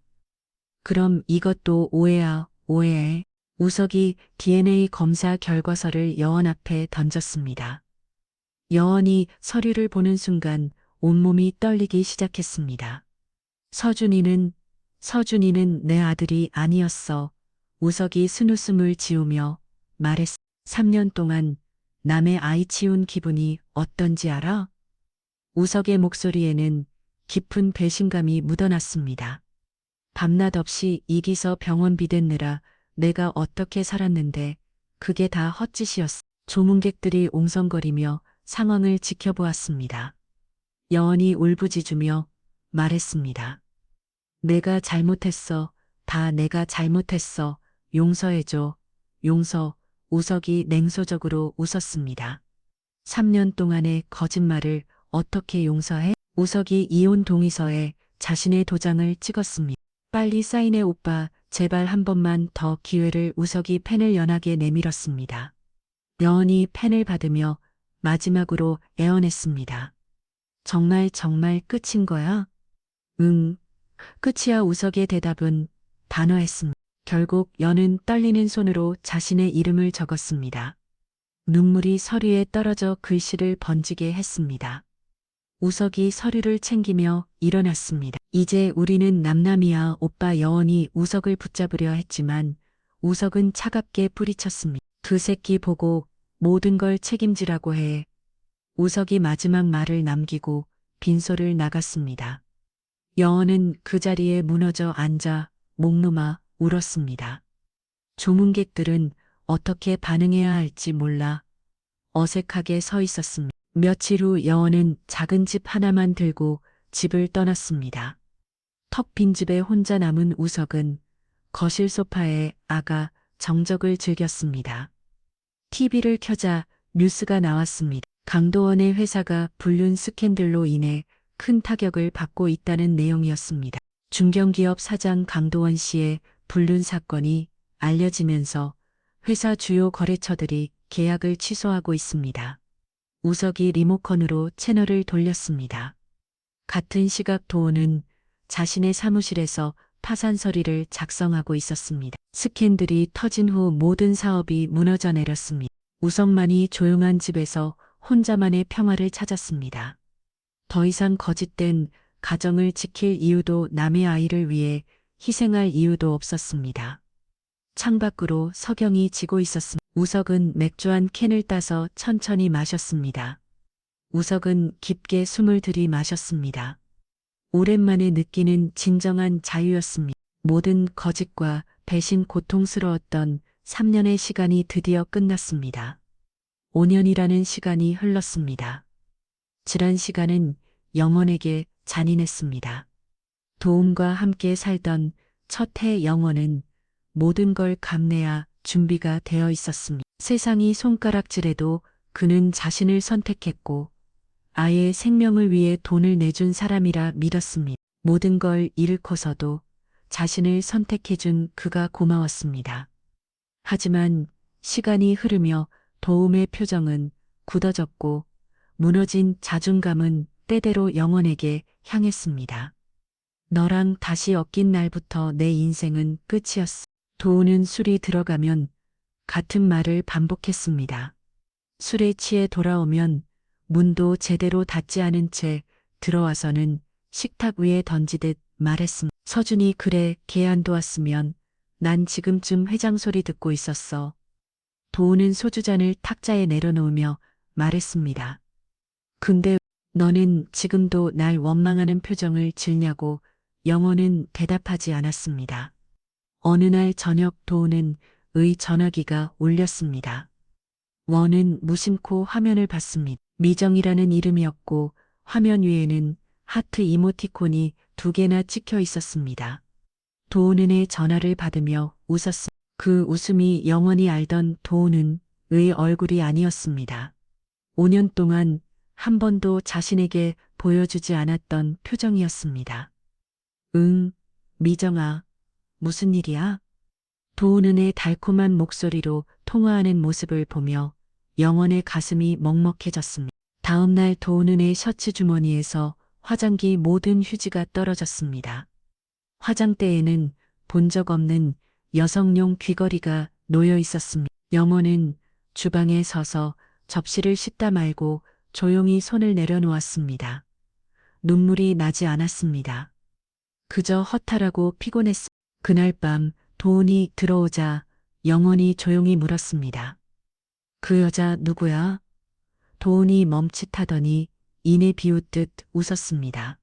그럼 이것도 오해야, 오해해. 우석이 DNA 검사 결과서를 여원 앞에 던졌습니다. 여원이 서류를 보는 순간 온몸이 떨리기 시작했습니다. 서준이는 내 아들이 아니었어. 우석이 쓴웃음을 지으며 말했어. 3년 동안 남의 아이 치운 기분이 어떤지 알아? 우석의 목소리에는 깊은 배신감이 묻어났습니다. 밤낮 없이 이기서 병원비 댔느라 내가 어떻게 살았는데 그게 다 헛짓이었어. 조문객들이 옹성거리며 상황을 지켜보았습니다. 여원이 울부짖으며 말했습니다. 내가 잘못했어. 다 내가 잘못했어. 용서해줘. 용서. 우석이 냉소적으로 웃었습니다. 3년 동안의 거짓말을 어떻게 용서해? 우석이 이혼 동의서에 자신의 도장을 찍었습니다. 빨리 사인해 오빠. 제발 한 번만 더 기회를. 우석이 펜을 연하게 내밀었습니다. 여원이 펜을 받으며 마지막으로 애원했습니다. 정말 끝인 거야? 응, 끝이야. 우석의 대답은 단호했습니다. 결국 여는 떨리는 손으로 자신의 이름을 적었습니다. 눈물이 서류에 떨어져 글씨를 번지게 했습니다. 우석이 서류를 챙기며 일어났습니다. 이제 우리는 남남이야. 오빠. 여원이 우석을 붙잡으려 했지만 우석은 차갑게 뿌리쳤습니다. 그 새끼 보고 모든 걸 책임지라고 해. 우석이 마지막 말을 남기고 빈소를 나갔습니다. 여원은 그 자리에 무너져 앉아 목 놓아 울었습니다. 조문객들은 어떻게 반응해야 할지 몰라 어색하게 서 있었습니다. 며칠 후 여원은 작은 집 하나만 들고 집을 떠났습니다. 턱 빈 집에 혼자 남은 우석은 거실 소파에 아가 정적을 즐겼습니다. TV를 켜자 뉴스가 나왔습니다. 강도원의 회사가 불륜 스캔들로 인해 큰 타격을 받고 있다는 내용이었습니다. 중견기업 사장 강도원 씨의 불륜 사건이 알려지면서 회사 주요 거래처들이 계약을 취소하고 있습니다. 우석이 리모컨으로 채널을 돌렸습니다. 같은 시각 도훈은 자신의 사무실에서 파산 서리를 작성하고 있었습니다. 스캔들이 터진 후 모든 사업이 무너져 내렸습니다. 우석만이 조용한 집에서 혼자만의 평화를 찾았습니다. 더 이상 거짓된 가정을 지킬 이유도 남의 아이를 위해 희생할 이유도 없었습니다. 창밖으로 석영이 지고 있었습니다. 우석은 맥주 한 캔을 따서 천천히 마셨습니다. 우석은 깊게 숨을 들이마셨습니다. 오랜만에 느끼는 진정한 자유였습니다. 모든 거짓과 배신 고통스러웠던 3년의 시간이 드디어 끝났습니다. 5년이라는 시간이 흘렀습니다. 지난 시간은 영원에게 잔인했습니다. 도움과 함께 살던 첫 해 영원은 모든 걸 감내할 준비가 되어 있었습니다. 세상이 손가락질해도 그는 자신을 선택했고 아이의 생명을 위해 돈을 내준 사람이라 믿었습니다. 모든 걸 잃고서도 자신을 선택해준 그가 고마웠습니다. 하지만 시간이 흐르며 도움의 표정은 굳어졌고 무너진 자존감은 때대로 영원에게 향했습니다. 너랑 다시 엮인 날부터 내 인생은 끝이었어. 도우는 술이 들어가면 같은 말을 반복했습니다. 술에 취해 돌아오면 문도 제대로 닫지 않은 채 들어와서는 식탁 위에 던지듯 말했습니다. 서준이 그래 걔 안 도왔으면 난 지금쯤 회장 소리 듣고 있었어. 도우는 소주잔을 탁자에 내려놓으며 말했습니다. 근데 너는 지금도 날 원망하는 표정을 짓냐고 영호는 대답하지 않았습니다. 어느 날 저녁 도우는 의 전화기가 울렸습니다. 원은 무심코 화면을 봤습니다. 미정이라는 이름이었고 화면 위에는 하트 이모티콘이 2개나 찍혀 있었습니다. 도우는의 전화를 받으며 웃었습니다. 그 웃음이 영원히 알던 도우는 의 얼굴이 아니었습니다. 5년 동안 한 번도 자신에게 보여주지 않았던 표정이었습니다. 응, 미정아, 무슨 일이야? 도우는의 달콤한 목소리로 통화하는 모습을 보며 영원의 가슴이 먹먹해졌습니다. 다음 날 도우는의 셔츠 주머니에서 화장기 모든 휴지가 떨어졌습니다. 화장대에는 본 적 없는 여성용 귀걸이가 놓여 있었습니다. 영호는 주방에 서서 접시를 씻다 말고 조용히 손을 내려놓았습니다. 눈물이 나지 않았습니다. 그저 허탈하고 피곤했습니다. 그날 밤 도훈이 들어오자 영원이 조용히 물었습니다. 그 여자 누구야? 도훈이 멈칫하더니 이내 비웃듯 웃었습니다.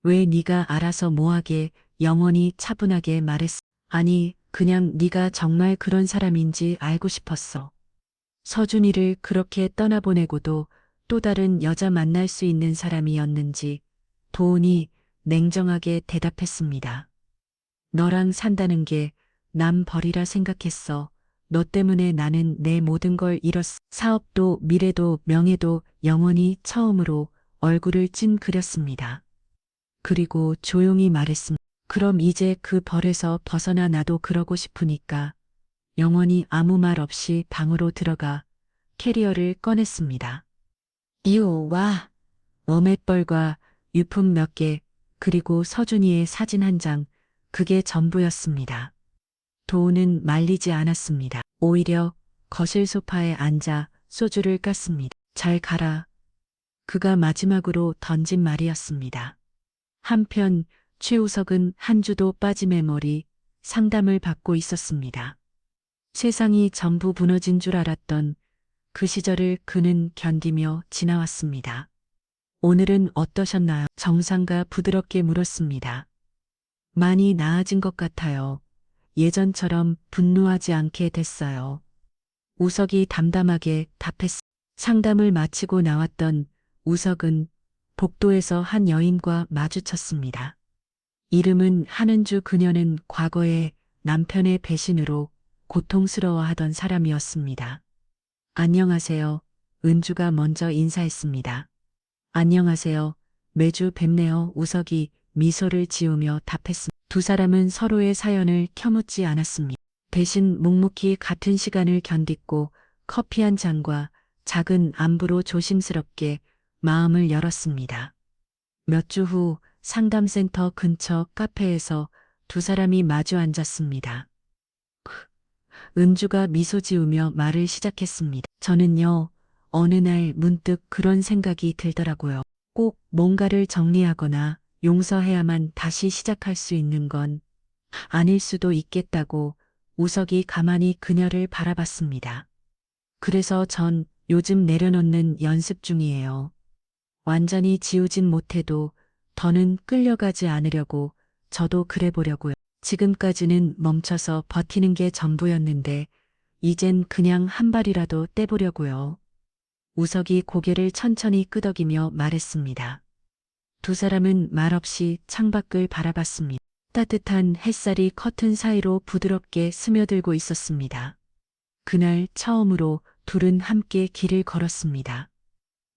왜 네가 알아서 뭐하게 영원히 차분하게 말했어. 아니 그냥 네가 정말 그런 사람인지 알고 싶었어. 서준이를 그렇게 떠나보내고도 또 다른 여자 만날 수 있는 사람이었는지 도훈이 냉정하게 대답했습니다. 너랑 산다는 게 남 버리라 생각했어. 너 때문에 나는 내 모든 걸 잃었어. 사업도 미래도 명예도 영원히 처음으로 얼굴을 찡그렸습니다. 그리고 조용히 말했습니다. 그럼 이제 그 벌에서 벗어나 나도 그러고 싶으니까. 영원히 아무 말 없이 방으로 들어가 캐리어를 꺼냈습니다. 이오와 워맷벌과 유품 몇 개, 그리고 서준이의 사진 한 장, 그게 전부였습니다. 도우는 말리지 않았습니다. 오히려 거실 소파에 앉아 소주를 깠습니다. 잘 가라. 그가 마지막으로 던진 말이었습니다. 한편 최우석은 한 주도 빠짐의 머리 상담을 받고 있었습니다. 세상이 전부 무너진 줄 알았던 그 시절을 그는 견디며 지나왔습니다. 오늘은 어떠셨나요? 정상가 부드럽게 물었습니다. 많이 나아진 것 같아요. 예전처럼 분노하지 않게 됐어요. 우석이 담담하게 답했습니다. 상담을 마치고 나왔던 우석은 복도에서 한 여인과 마주쳤습니다. 이름은 한은주. 그녀는 과거에 남편의 배신으로 고통스러워하던 사람이었습니다. 안녕하세요. 은주가 먼저 인사했습니다. 안녕하세요. 매주 뵙네요. 우석이 미소를 지으며 답했습니다. 두 사람은 서로의 사연을 켜묻지 않았습니다. 대신 묵묵히 같은 시간을 견디고 커피 한 잔과 작은 안부로 조심스럽게 마음을 열었습니다. 몇 주 후 상담센터 근처 카페에서 두 사람이 마주 앉았습니다. 은주가 미소 지으며 말을 시작했습니다. 저는요, 어느 날 문득 그런 생각이 들더라고요. 꼭 뭔가를 정리하거나 용서해야만 다시 시작할 수 있는 건 아닐 수도 있겠다고. 우석이 가만히 그녀를 바라봤습니다. 그래서 전 요즘 내려놓는 연습 중이에요. 완전히 지우진 못해도 더는 끌려가지 않으려고. 저도 그래 보려고요. 지금까지는 멈춰서 버티는 게 전부였는데 이젠 그냥 한 발이라도 떼보려고요. 우석이 고개를 천천히 끄덕이며 말했습니다. 두 사람은 말없이 창밖을 바라봤습니다. 따뜻한 햇살이 커튼 사이로 부드럽게 스며들고 있었습니다. 그날 처음으로 둘은 함께 길을 걸었습니다.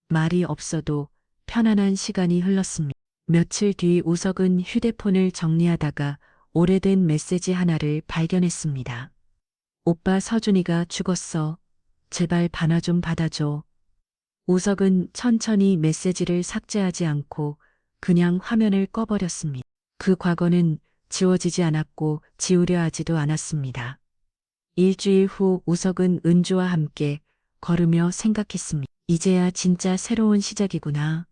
말이 없어도 편안한 시간이 흘렀습니다. 며칠 뒤 우석은 휴대폰을 정리하다가 오래된 메시지 하나를 발견했습니다. 오빠 서준이가 죽었어. 제발 반화 좀 받아줘. 우석은 천천히 메시지를 삭제하지 않고 그냥 화면을 꺼버렸습니다. 그 과거는 지워지지 않았고 지우려 하지도 않았습니다. 일주일 후 우석은 은주와 함께 걸으며 생각했습니다. 이제야 진짜 새로운 시작이구나.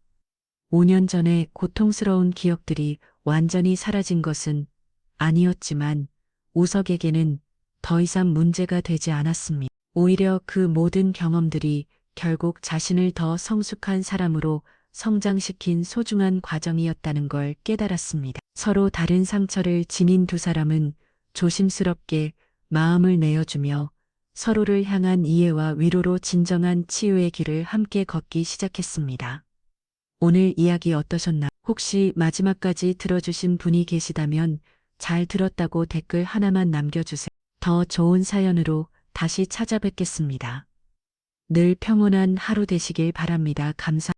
5년 전에 고통스러운 기억들이 완전히 사라진 것은 아니었지만 우석에게는 더 이상 문제가 되지 않았습니다. 오히려 그 모든 경험들이 결국 자신을 더 성숙한 사람으로 성장시킨 소중한 과정이었다는 걸 깨달았습니다. 서로 다른 상처를 지닌 두 사람은 조심스럽게 마음을 내어주며 서로를 향한 이해와 위로로 진정한 치유의 길을 함께 걷기 시작했습니다. 오늘 이야기 어떠셨나요? 혹시 마지막까지 들어주신 분이 계시다면 잘 들었다고 댓글 하나만 남겨주세요. 더 좋은 사연으로 다시 찾아뵙겠습니다. 늘 평온한 하루 되시길 바랍니다. 감사합니다.